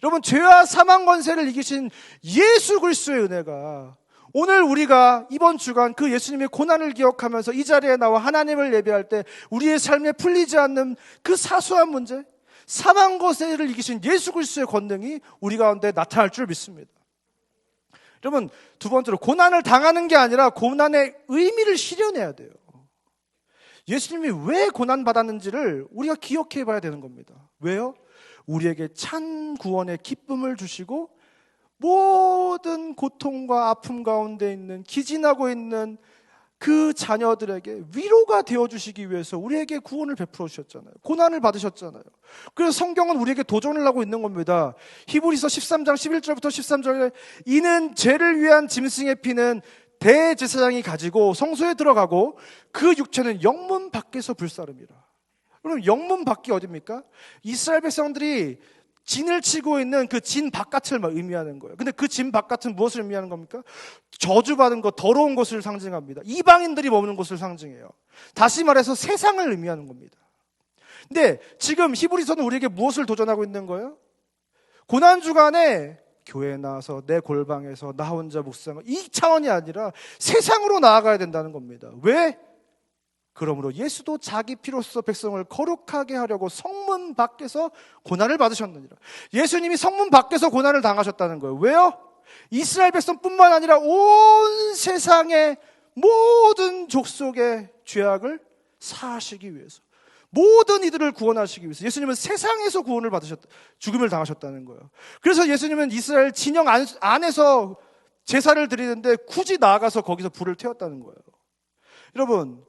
여러분, 죄와 사망 권세를 이기신 예수 그리스도의 은혜가 오늘 우리가 이번 주간 그 예수님의 고난을 기억하면서 이 자리에 나와 하나님을 예배할 때 우리의 삶에 풀리지 않는 그 사소한 문제, 사망 권세를 이기신 예수 그리스도의 권능이 우리 가운데 나타날 줄 믿습니다. 여러분, 두 번째로 고난을 당하는 게 아니라 고난의 의미를 실현해야 돼요. 예수님이 왜 고난받았는지를 우리가 기억해 봐야 되는 겁니다. 왜요? 우리에게 참 구원의 기쁨을 주시고 모든 고통과 아픔 가운데 있는 기진하고 있는 그 자녀들에게 위로가 되어주시기 위해서 우리에게 구원을 베풀어 주셨잖아요. 고난을 받으셨잖아요. 그래서 성경은 우리에게 도전을 하고 있는 겁니다. 히브리서 13장 11절부터 13절에 이는 죄를 위한 짐승의 피는 대제사장이 가지고 성소에 들어가고 그 육체는 영문 밖에서 불사름이라. 그럼 영문 밖이 어디입니까? 이스라엘 백성들이 진을 치고 있는 그 진 바깥을 의미하는 거예요. 근데 그 진 바깥은 무엇을 의미하는 겁니까? 저주받은 것, 더러운 것을 상징합니다. 이방인들이 머무는 곳을 상징해요. 다시 말해서 세상을 의미하는 겁니다. 근데 지금 히브리서는 우리에게 무엇을 도전하고 있는 거예요? 고난주간에 교회에 나와서 내 골방에서 나 혼자 묵상하고 이 차원이 아니라 세상으로 나아가야 된다는 겁니다. 왜? 그러므로 예수도 자기 피로써 백성을 거룩하게 하려고 성문 밖에서 고난을 받으셨느니라. 예수님이 성문 밖에서 고난을 당하셨다는 거예요. 왜요? 이스라엘 백성뿐만 아니라 온 세상의 모든 족속의 죄악을 사하시기 위해서, 모든 이들을 구원하시기 위해서 예수님은 세상에서 구원을 받으셨다, 죽음을 당하셨다는 거예요. 그래서 예수님은 이스라엘 진영 안에서 제사를 드리는데 굳이 나아가서 거기서 불을 태웠다는 거예요. 여러분,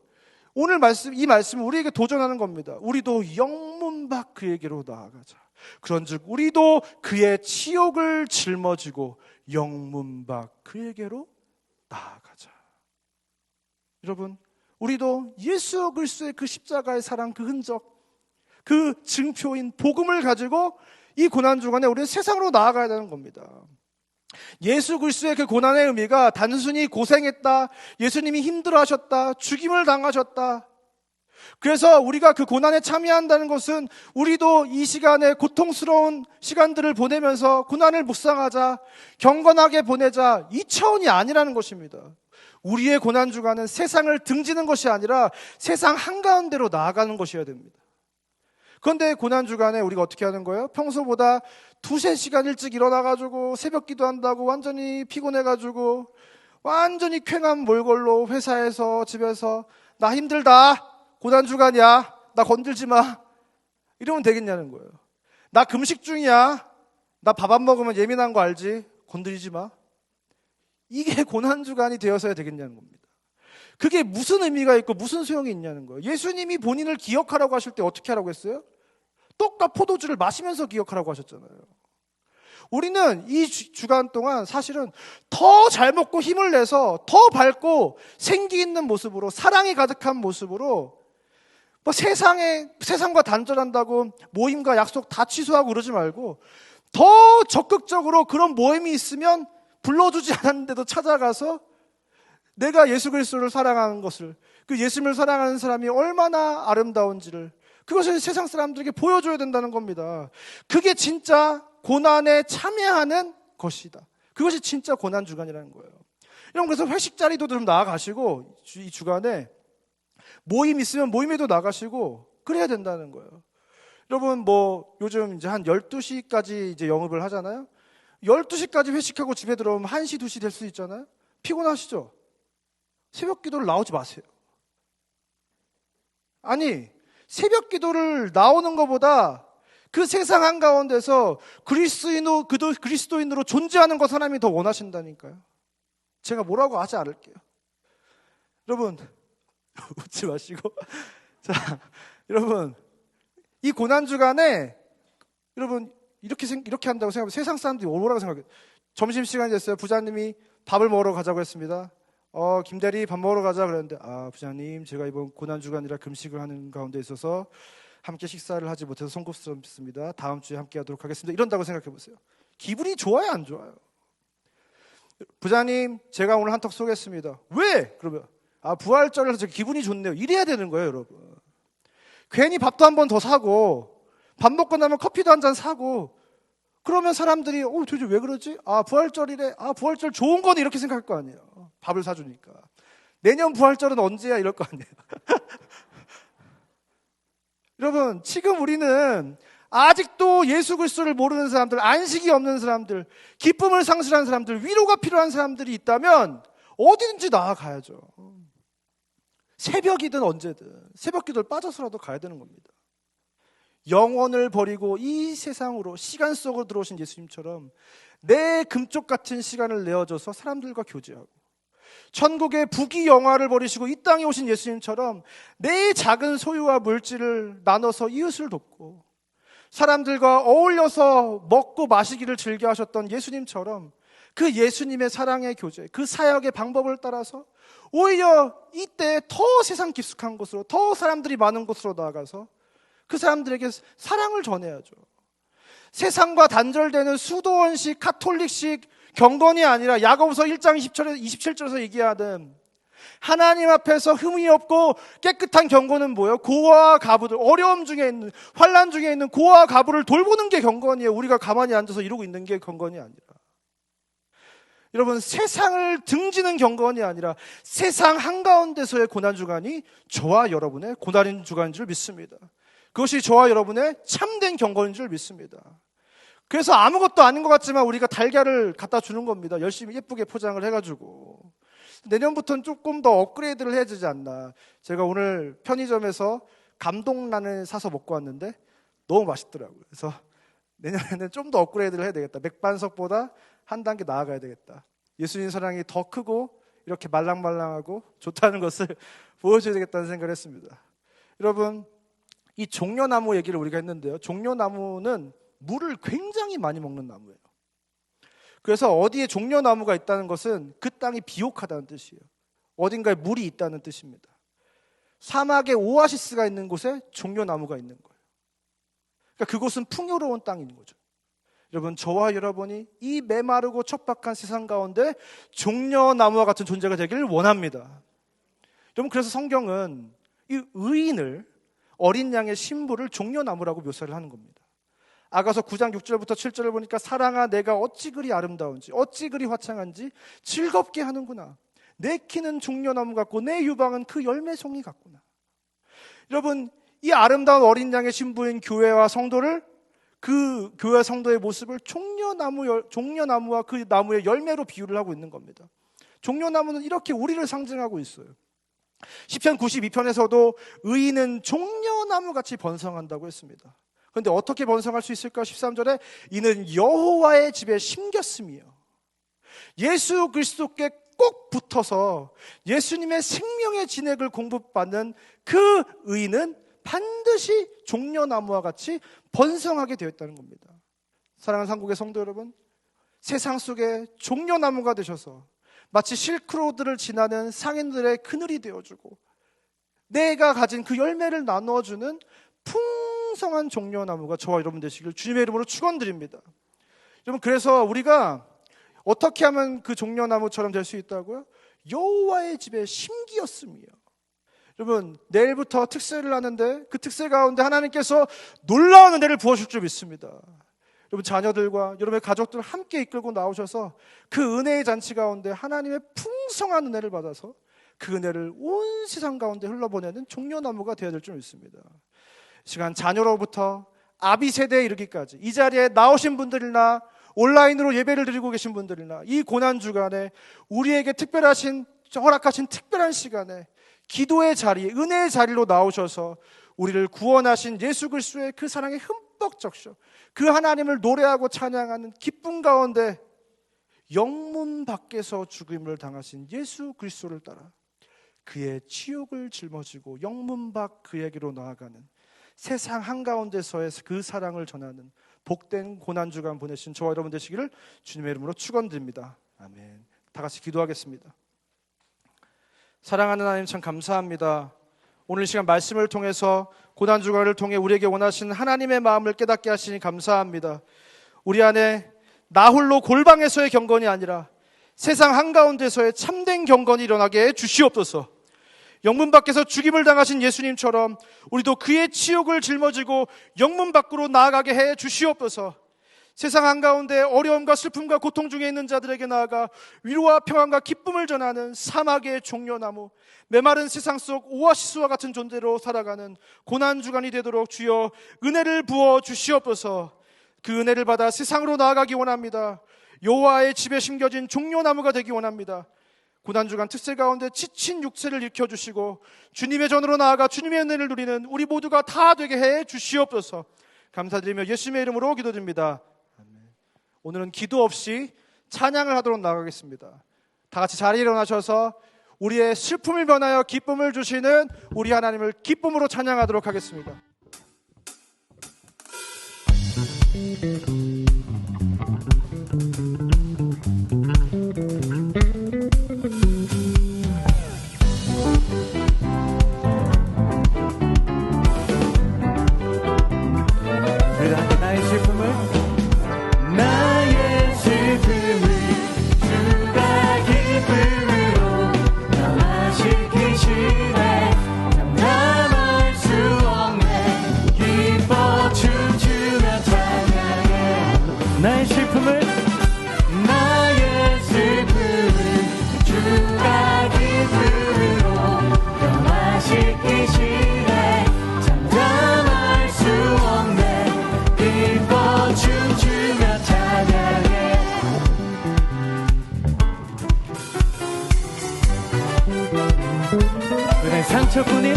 오늘 이 말씀은 우리에게 도전하는 겁니다. 우리도 영문 밖 그에게로 나아가자. 그런즉 우리도 그의 치욕을 짊어지고 영문 밖 그에게로 나아가자. 여러분, 우리도 예수 그리스도의 그 십자가의 사랑, 그 흔적, 그 증표인 복음을 가지고 이 고난주간에 우리는 세상으로 나아가야 되는 겁니다. 예수 그리스도의 그 고난의 의미가 단순히 고생했다, 예수님이 힘들어하셨다, 죽임을 당하셨다, 그래서 우리가 그 고난에 참여한다는 것은 우리도 이 시간에 고통스러운 시간들을 보내면서 고난을 묵상하자, 경건하게 보내자, 이 차원이 아니라는 것입니다. 우리의 고난주간은 세상을 등지는 것이 아니라 세상 한가운데로 나아가는 것이어야 됩니다. 그런데 고난주간에 우리가 어떻게 하는 거예요? 평소보다 2-3시간 일찍 일어나가지고 새벽 기도한다고 완전히 피곤해가지고 완전히 쾌감 몰골로 회사에서 집에서 나 힘들다, 고난주간이야, 나 건들지 마, 이러면 되겠냐는 거예요. 나 금식 중이야, 나 밥 안 먹으면 예민한 거 알지, 건드리지 마. 이게 고난주간이 되어서야 되겠냐는 겁니다. 그게 무슨 의미가 있고 무슨 소용이 있냐는 거예요. 예수님이 본인을 기억하라고 하실 때 어떻게 하라고 했어요? 떡과 포도주를 마시면서 기억하라고 하셨잖아요. 우리는 이 주간 동안 사실은 더 잘 먹고 힘을 내서 더 밝고 생기 있는 모습으로, 사랑이 가득한 모습으로, 뭐 세상과 단절한다고 모임과 약속 다 취소하고 그러지 말고 더 적극적으로 그런 모임이 있으면 불러주지 않았는데도 찾아가서 내가 예수 그리스도를 사랑하는 것을, 그 예수님을 사랑하는 사람이 얼마나 아름다운지를, 그것을 세상 사람들에게 보여줘야 된다는 겁니다. 그게 진짜 고난에 참여하는 것이다. 그것이 진짜 고난주간이라는 거예요. 여러분, 그래서 회식 자리도 좀 나아가시고, 이 주간에 모임 있으면 모임에도 나가시고 그래야 된다는 거예요. 여러분, 뭐 요즘 이제 한 12시까지 이제 영업을 하잖아요. 12시까지 회식하고 집에 들어오면 1시, 2시 될 수 있잖아요. 피곤하시죠? 새벽 기도를 나오지 마세요. 아니, 새벽 기도를 나오는 것보다 그 세상 한가운데서 그리스도인으로 존재하는 것 하나님이 더 원하신다니까요. 제가 뭐라고 하지 않을게요. 여러분 웃지 마시고 자, 여러분 이 고난 주간에 여러분 이렇게 한다고 생각하면 세상 사람들이 뭐라고 생각해요? 점심 시간이 됐어요. 부장님이 밥을 먹으러 가자고 했습니다. 김대리 밥 먹으러 가자 그랬는데, 부장님 제가 이번 고난 주간이라 금식을 하는 가운데 있어서 함께 식사를 하지 못해서 송구스럽습니다. 다음 주에 함께 하도록 하겠습니다. 이런다고 생각해 보세요. 기분이 좋아요, 안 좋아요? 부장님 제가 오늘 한턱 쏘겠습니다. 왜? 그러면 부활절을 해서 기분이 좋네요. 이래야 되는 거예요, 여러분. 괜히 밥도 한 번 더 사고 밥 먹고 나면 커피도 한 잔 사고 그러면 사람들이 도대체 왜 그러지? 부활절이래. 부활절 좋은 거네 이렇게 생각할 거 아니에요. 밥을 사주니까. 내년 부활절은 언제야 이럴 거 아니에요. 여러분 지금 우리는 아직도 예수 그리스도를 모르는 사람들, 안식이 없는 사람들, 기쁨을 상실한 사람들, 위로가 필요한 사람들이 있다면 어디든지 나아가야죠. 새벽이든 언제든 새벽 기도를 빠져서라도 가야 되는 겁니다. 영혼을 버리고 이 세상으로 시간 속으로 들어오신 예수님처럼 내 금쪽 같은 시간을 내어줘서 사람들과 교제하고 천국의 부귀영화를 버리시고 이 땅에 오신 예수님처럼 내 작은 소유와 물질을 나눠서 이웃을 돕고 사람들과 어울려서 먹고 마시기를 즐겨 하셨던 예수님처럼 그 예수님의 사랑의 교제, 그 사역의 방법을 따라서 오히려 이때 더 세상 깊숙한 곳으로, 더 사람들이 많은 곳으로 나아가서 그 사람들에게 사랑을 전해야죠. 세상과 단절되는 수도원식 카톨릭식 경건이 아니라 야고보서 1장 27절에서 얘기하는 하나님 앞에서 흠이 없고 깨끗한 경건은 뭐예요? 고아와 가부들, 어려움 중에 있는, 환난 중에 있는 고아와 가부를 돌보는 게 경건이에요. 우리가 가만히 앉아서 이러고 있는 게 경건이 아니라. 여러분 세상을 등지는 경건이 아니라 세상 한가운데서의 고난주간이 저와 여러분의 고난인 주간인 줄 믿습니다. 그것이 저와 여러분의 참된 경건인 줄 믿습니다. 그래서 아무것도 아닌 것 같지만 우리가 달걀을 갖다 주는 겁니다. 열심히 예쁘게 포장을 해가지고. 내년부터는 조금 더 업그레이드를 해야 되지 않나. 제가 오늘 편의점에서 감동란을 사서 먹고 왔는데 너무 맛있더라고요. 그래서 내년에는 좀 더 업그레이드를 해야 되겠다. 맥반석보다 한 단계 나아가야 되겠다. 예수님 사랑이 더 크고 이렇게 말랑말랑하고 좋다는 것을 보여줘야 되겠다는 생각을 했습니다. 여러분 이 종려나무 얘기를 우리가 했는데요. 종려나무는 물을 굉장히 많이 먹는 나무예요. 그래서 어디에 종려나무가 있다는 것은 그 땅이 비옥하다는 뜻이에요. 어딘가에 물이 있다는 뜻입니다. 사막에 오아시스가 있는 곳에 종려나무가 있는 거예요. 그러니까 그곳은 풍요로운 땅인 거죠. 여러분 저와 여러분이 이 메마르고 척박한 세상 가운데 종려나무와 같은 존재가 되기를 원합니다. 여러분 그래서 성경은 이 의인을 어린 양의 신부를 종려나무라고 묘사를 하는 겁니다. 아가서 9장 6절부터 7절을 보니까 사랑아 내가 어찌 그리 아름다운지 어찌 그리 화창한지 즐겁게 하는구나. 내 키는 종려나무 같고 내 유방은 그 열매송이 같구나. 여러분 이 아름다운 어린 양의 신부인 교회와 성도를 그 교회 성도의 모습을 종려나무와 그 나무의 열매로 비유를 하고 있는 겁니다. 종려나무는 이렇게 우리를 상징하고 있어요. 시편 92편에서도 의인은 종려나무같이 번성한다고 했습니다. 그런데 어떻게 번성할 수 있을까? 13절에 이는 여호와의 집에 심겼으며 예수 그리스도께 꼭 붙어서 예수님의 생명의 진액을 공급받는 그 의인은 반드시 종려나무와 같이 번성하게 되어 있다는 겁니다. 사랑하는 한국의 성도 여러분, 세상 속에 종려나무가 되셔서 마치 실크로드를 지나는 상인들의 그늘이 되어주고 내가 가진 그 열매를 나누어주는 풍성한 종려나무가 저와 여러분 되시길 주님의 이름으로 축원드립니다. 여러분 그래서 우리가 어떻게 하면 그 종려나무처럼 될 수 있다고요? 여호와의 집에 심기였으며. 여러분 내일부터 특세를 하는데 그 특세 가운데 하나님께서 놀라운 은혜를 부어줄 줄 믿습니다. 여러분 자녀들과 여러분의 가족들을 함께 이끌고 나오셔서 그 은혜의 잔치 가운데 하나님의 풍성한 은혜를 받아서 그 은혜를 온 세상 가운데 흘러보내는 종려나무가 되어야 될 줄 믿습니다. 시간 자녀로부터 아비 세대에 이르기까지 이 자리에 나오신 분들이나 온라인으로 예배를 드리고 계신 분들이나 이 고난주간에 우리에게 특별하신 허락하신 특별한 시간에 기도의 자리, 은혜의 자리로 나오셔서 우리를 구원하신 예수 그리스도의 그 사랑에 흠뻑 적셔 그 하나님을 노래하고 찬양하는 기쁨 가운데 영문 밖에서 죽임을 당하신 예수 그리스도를 따라 그의 치욕을 짊어지고 영문 밖 그에게로 나아가는 세상 한가운데서의 그 사랑을 전하는 복된 고난주간 보내신 저와 여러분 되시기를 주님의 이름으로 축원드립니다. 아멘. 다 같이 기도하겠습니다. 사랑하는 하나님, 참 감사합니다. 오늘 이 시간 말씀을 통해서 고난주간을 통해 우리에게 원하시는 하나님의 마음을 깨닫게 하시니 감사합니다. 우리 안에 나 홀로 골방에서의 경건이 아니라 세상 한가운데서의 참된 경건이 일어나게 해 주시옵소서. 영문 밖에서 죽임을 당하신 예수님처럼 우리도 그의 치욕을 짊어지고 영문 밖으로 나아가게 해 주시옵소서. 세상 한가운데 어려움과 슬픔과 고통 중에 있는 자들에게 나아가 위로와 평안과 기쁨을 전하는 사막의 종려나무, 메마른 세상 속 오아시스와 같은 존재로 살아가는 고난주간이 되도록 주여 은혜를 부어 주시옵소서. 그 은혜를 받아 세상으로 나아가기 원합니다. 여호와의 집에 심겨진 종려나무가 되기 원합니다. 고난주간 특세 가운데 지친 육체를 일으켜주시고 주님의 전으로 나아가 주님의 은혜를 누리는 우리 모두가 다 되게 해 주시옵소서. 감사드리며 예수님의 이름으로 기도드립니다. 아멘. 오늘은 기도 없이 찬양을 하도록 나가겠습니다. 다 같이 자리에 일어나셔서 우리의 슬픔을 변하여 기쁨을 주시는 우리 하나님을 기쁨으로 찬양하도록 하겠습니다. 나의 슬픔을 주가 기쁨으로 변화시키시네. 감당할 수 없네. 기뻐 춤추며 찬양해. 나의 슬픔을 주가 기쁨으로 변화시키시네. 장담할 수 없네. 기뻐 춤추며 찬양해. 은혜 상처뿐인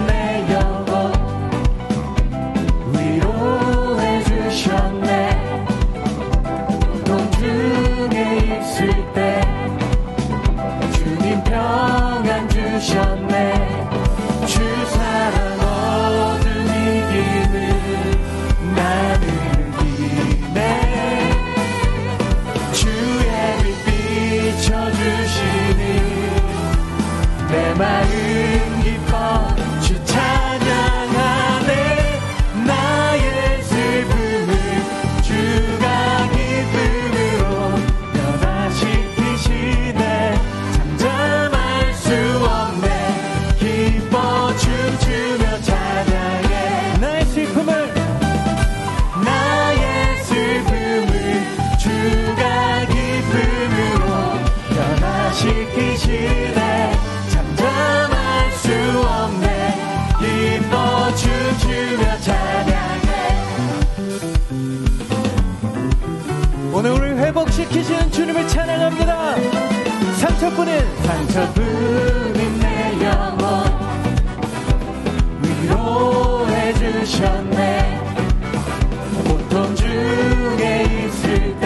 내 영혼 위로해 주셨네. 고통 중에 있을 때 주님 평안 주셨네. 주 사랑 얻은 이김을 나는 느끼네. 주의 빛 비춰주시니 내 마음 기뻐 주 찬양하네. 나의 슬픔을 주가 기쁨으로 변화시키시네. 잠잠할 수 없네. 기뻐 춤추며 찬양해. 나의 슬픔을 주가 기쁨으로 변화시키시네. 잠잠할 수 없네. 기뻐 춤추며 찬양해. 오늘 우리를 회복시키시는 주님을 찬양합니다. 상처뿐인 내 영혼 위로해 주셨네. 고통 중에 있을 때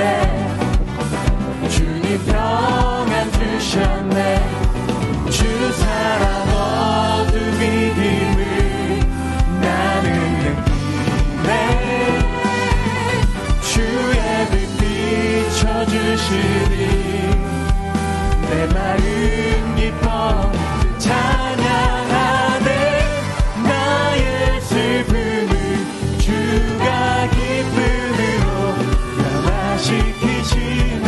주님 평안 주셨네. 주 사랑 어둠이 힘을 나는 느끼네. 주의 빛 비춰주시니 내 마음 기뻐 찬양하네. 나의 슬픔을 주가 기쁨으로 변화시키시네.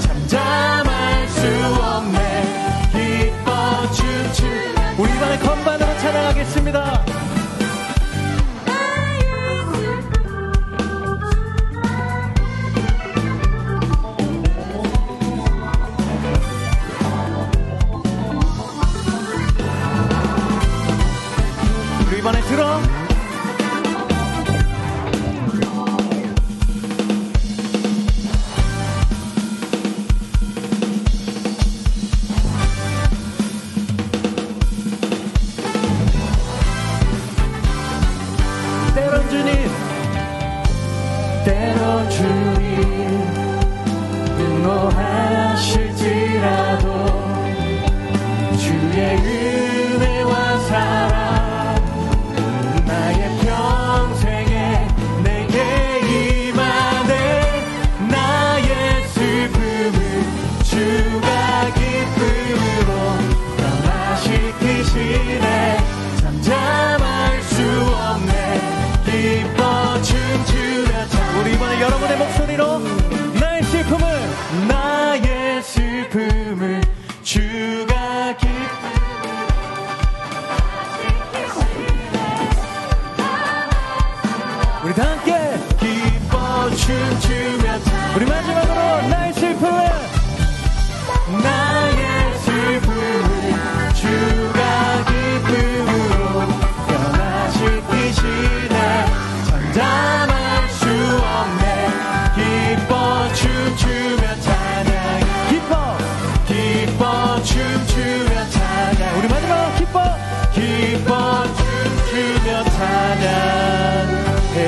잠잠할 수 없네. 주가 우리 다 함께 기뻐 춤추며 우리 마지막으로 나의 슬픔을 주가 기쁨으로 변화시키시네 잠잠할 수 없네 기뻐 춤추며 찬양 기뻐 춤추며 찬양 우리 마지막 기뻐 춤추며 찬양해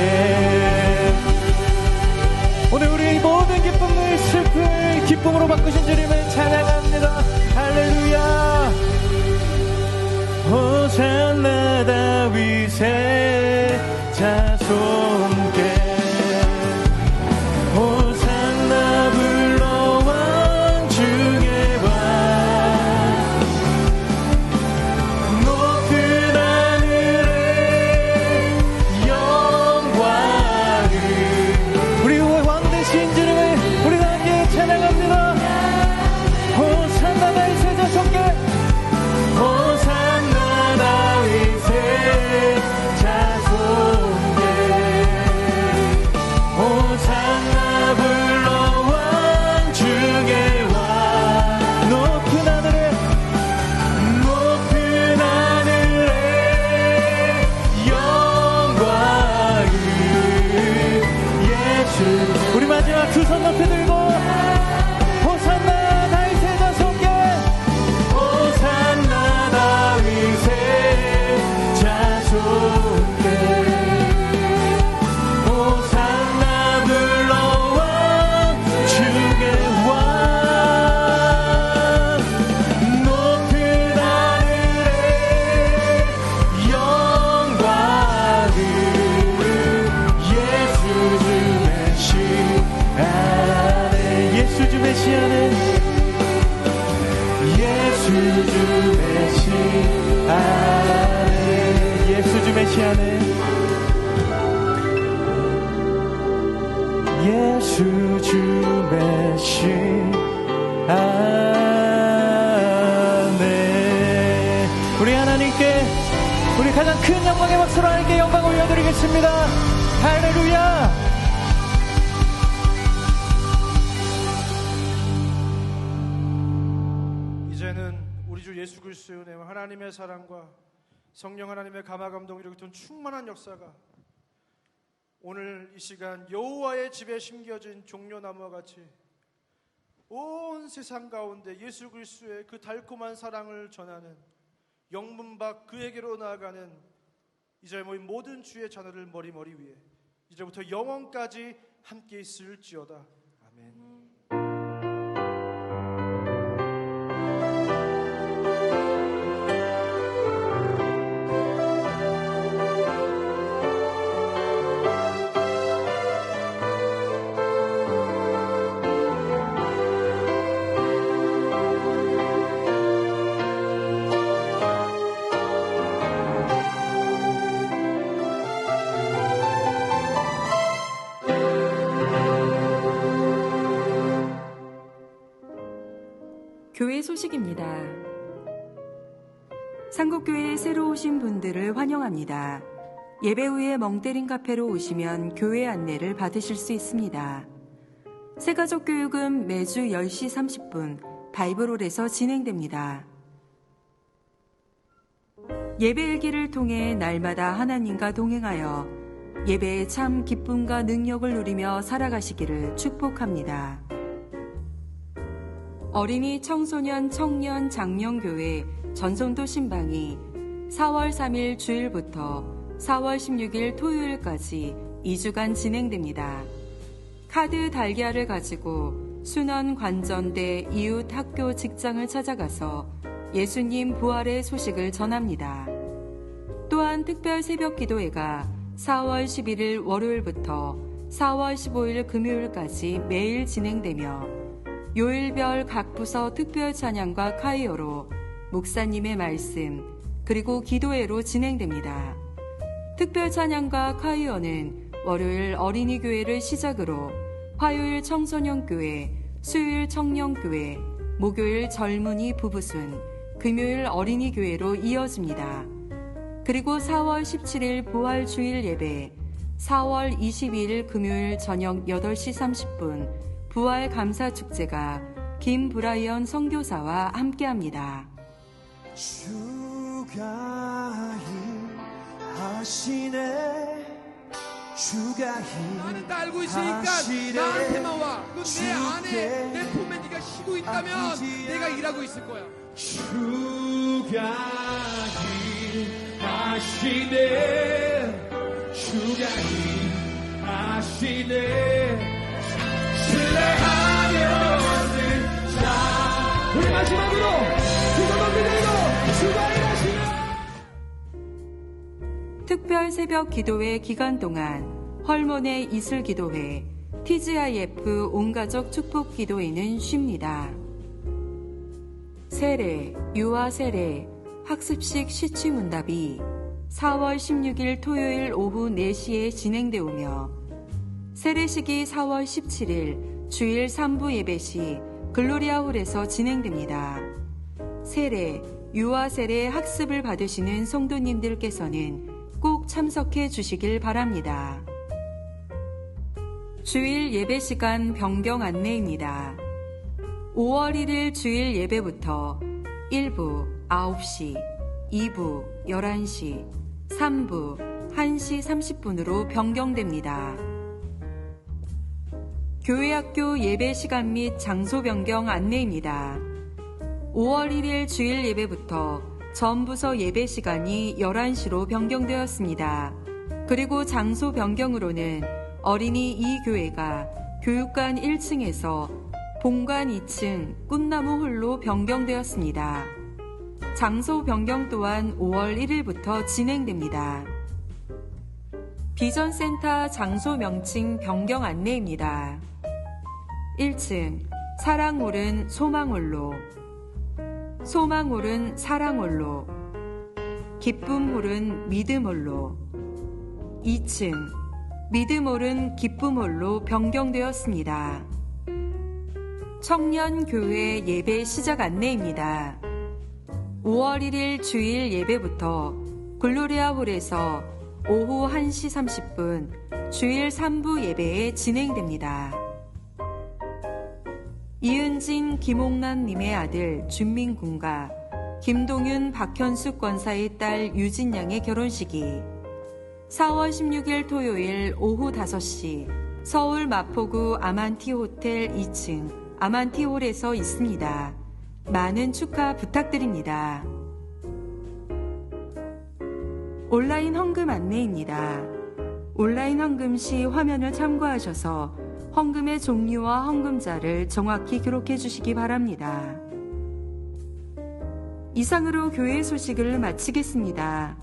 오늘 우리의 모든 기쁨을 슬픔을 기쁨으로 바꾸신 주님을 찬양합니다. 할렐루야. 호산나 다윗의 자손께 호산나 불러 왕 중의 왕 높은 하늘의 영광을 우리 왕 되신 주님을 우리 함께 찬양합니다. 호산나 다윗의 자손께 호산나 다윗의 자손께 호산나 불러 왕 중의 왕 높은 하늘의 영광을 예수 우리 마지막 두 손 높이 들고 호산나 다윗의 자손께 호산나 다윗의 자손께 호산나 불러 왕 중의 왕 높은 하늘의 영광을 예수 주 메시아네 예수 주 메시아네 예수 주 메시아네 예수 주 메시아네 예수 주 메시아네 우리 하나님께 우리 가장 큰 영광의 박수로 하나님께 영광 올려드리겠습니다. 할렐루야. 이제는 우리 주 예수 그리스도의 은혜와 하나님의 사랑과 성령 하나님의 감화 감동이 이렇게 충만한 역사가 오늘 이 시간 여호와의 집에 심겨진 종려나무와 같이 온 세상 가운데 예수 그리스도의 그 달콤한 사랑을 전하는 영문 밖 그에게로 나아가는 이제 모인 모든 주의 자녀들 머리머리 위에 이제부터 영원까지 함께 있을지어다. 아멘. 교회 소식입니다. 상국교회에 새로 오신 분들을 환영합니다. 예배 후에 멍때린 카페로 오시면 교회 안내를 받으실 수 있습니다. 새가족 교육은 매주 10시 30분 바이블홀에서 진행됩니다. 예배 일기를 통해 날마다 하나님과 동행하여 예배의 참 기쁨과 능력을 누리며 살아가시기를 축복합니다. 어린이, 청소년, 청년, 장년교회 전송도 신방이 4월 3일 주일부터 4월 16일 토요일까지 2주간 진행됩니다. 카드 달걀을 가지고 순원 관전대 이웃 학교 직장을 찾아가서 예수님 부활의 소식을 전합니다. 또한 특별 새벽 기도회가 4월 11일 월요일부터 4월 15일 금요일까지 매일 진행되며 요일별 각 부서 특별 찬양과 카이어로 목사님의 말씀 그리고 기도회로 진행됩니다. 특별 찬양과 카이어는 월요일 어린이교회를 시작으로 화요일 청소년교회, 수요일 청년교회, 목요일 젊은이 부부순, 금요일 어린이 교회로 이어집니다. 그리고 4월 17일 부활 주일 예배, 4월 22일 금요일 저녁 8시 30분 부활 감사 축제가 김브라이언 선교사와 함께합니다. 주가 일하시네. 주가 나는 다 알고 있으니까 일하시네. 나한테만 와. 그 내 주께 안에 내 품에 네가 쉬고 있다면 아프지 내가 일하고 있을 거야. 주가 일하시네. 주가 일하시네. 신뢰하면은 자. 우리 마지막으로 주가 그대로 주가 일하시네. 특별 새벽 기도회 기간 동안 헐몬의 이슬 기도회, TGIF 온가족 축복 기도회는 쉽니다. 세례, 유아 세례, 학습식 시취문답이 4월 16일 토요일 오후 4시에 진행되오며 세례식이 4월 17일 주일 3부 예배 시 글로리아홀에서 진행됩니다. 세례, 유아 세례 학습을 받으시는 성도님들께서는 꼭 참석해 주시길 바랍니다. 주일 예배 시간 변경 안내입니다. 5월 1일 주일 예배부터 1부 9시, 2부 11시, 3부 1시 30분으로 변경됩니다. 교회학교 예배 시간 및 장소 변경 안내입니다. 5월 1일 주일 예배부터 전 부서 예배 시간이 11시로 변경되었습니다. 그리고 장소 변경으로는 어린이 2교회가 교육관 1층에서 본관 2층 꿈나무 홀로 변경되었습니다. 장소 변경 또한 5월 1일부터 진행됩니다. 비전센터 장소 명칭 변경 안내입니다. 1층 사랑홀은 소망홀로, 소망홀은 사랑홀로, 기쁨홀은 믿음홀로, 2층 믿음홀은 기쁨홀로 변경되었습니다. 청년교회 예배 시작 안내입니다. 5월 1일 주일 예배부터 글로리아홀에서 오후 1시 30분 주일 3부 예배에 진행됩니다. 이은진 김옥란님의 아들 준민군과 김동윤 박현숙 권사의 딸 유진양의 결혼식이 4월 16일 토요일 오후 5시 서울 마포구 아만티호텔 2층 아만티홀에서 있습니다. 많은 축하 부탁드립니다. 온라인 헌금 안내입니다. 온라인 헌금 시 화면을 참고하셔서 헌금의 종류와 헌금자를 정확히 기록해 주시기 바랍니다. 이상으로 교회 소식을 마치겠습니다.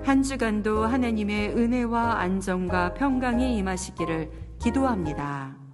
한 주간도 하나님의 은혜와 안정과 평강이 임하시기를 기도합니다.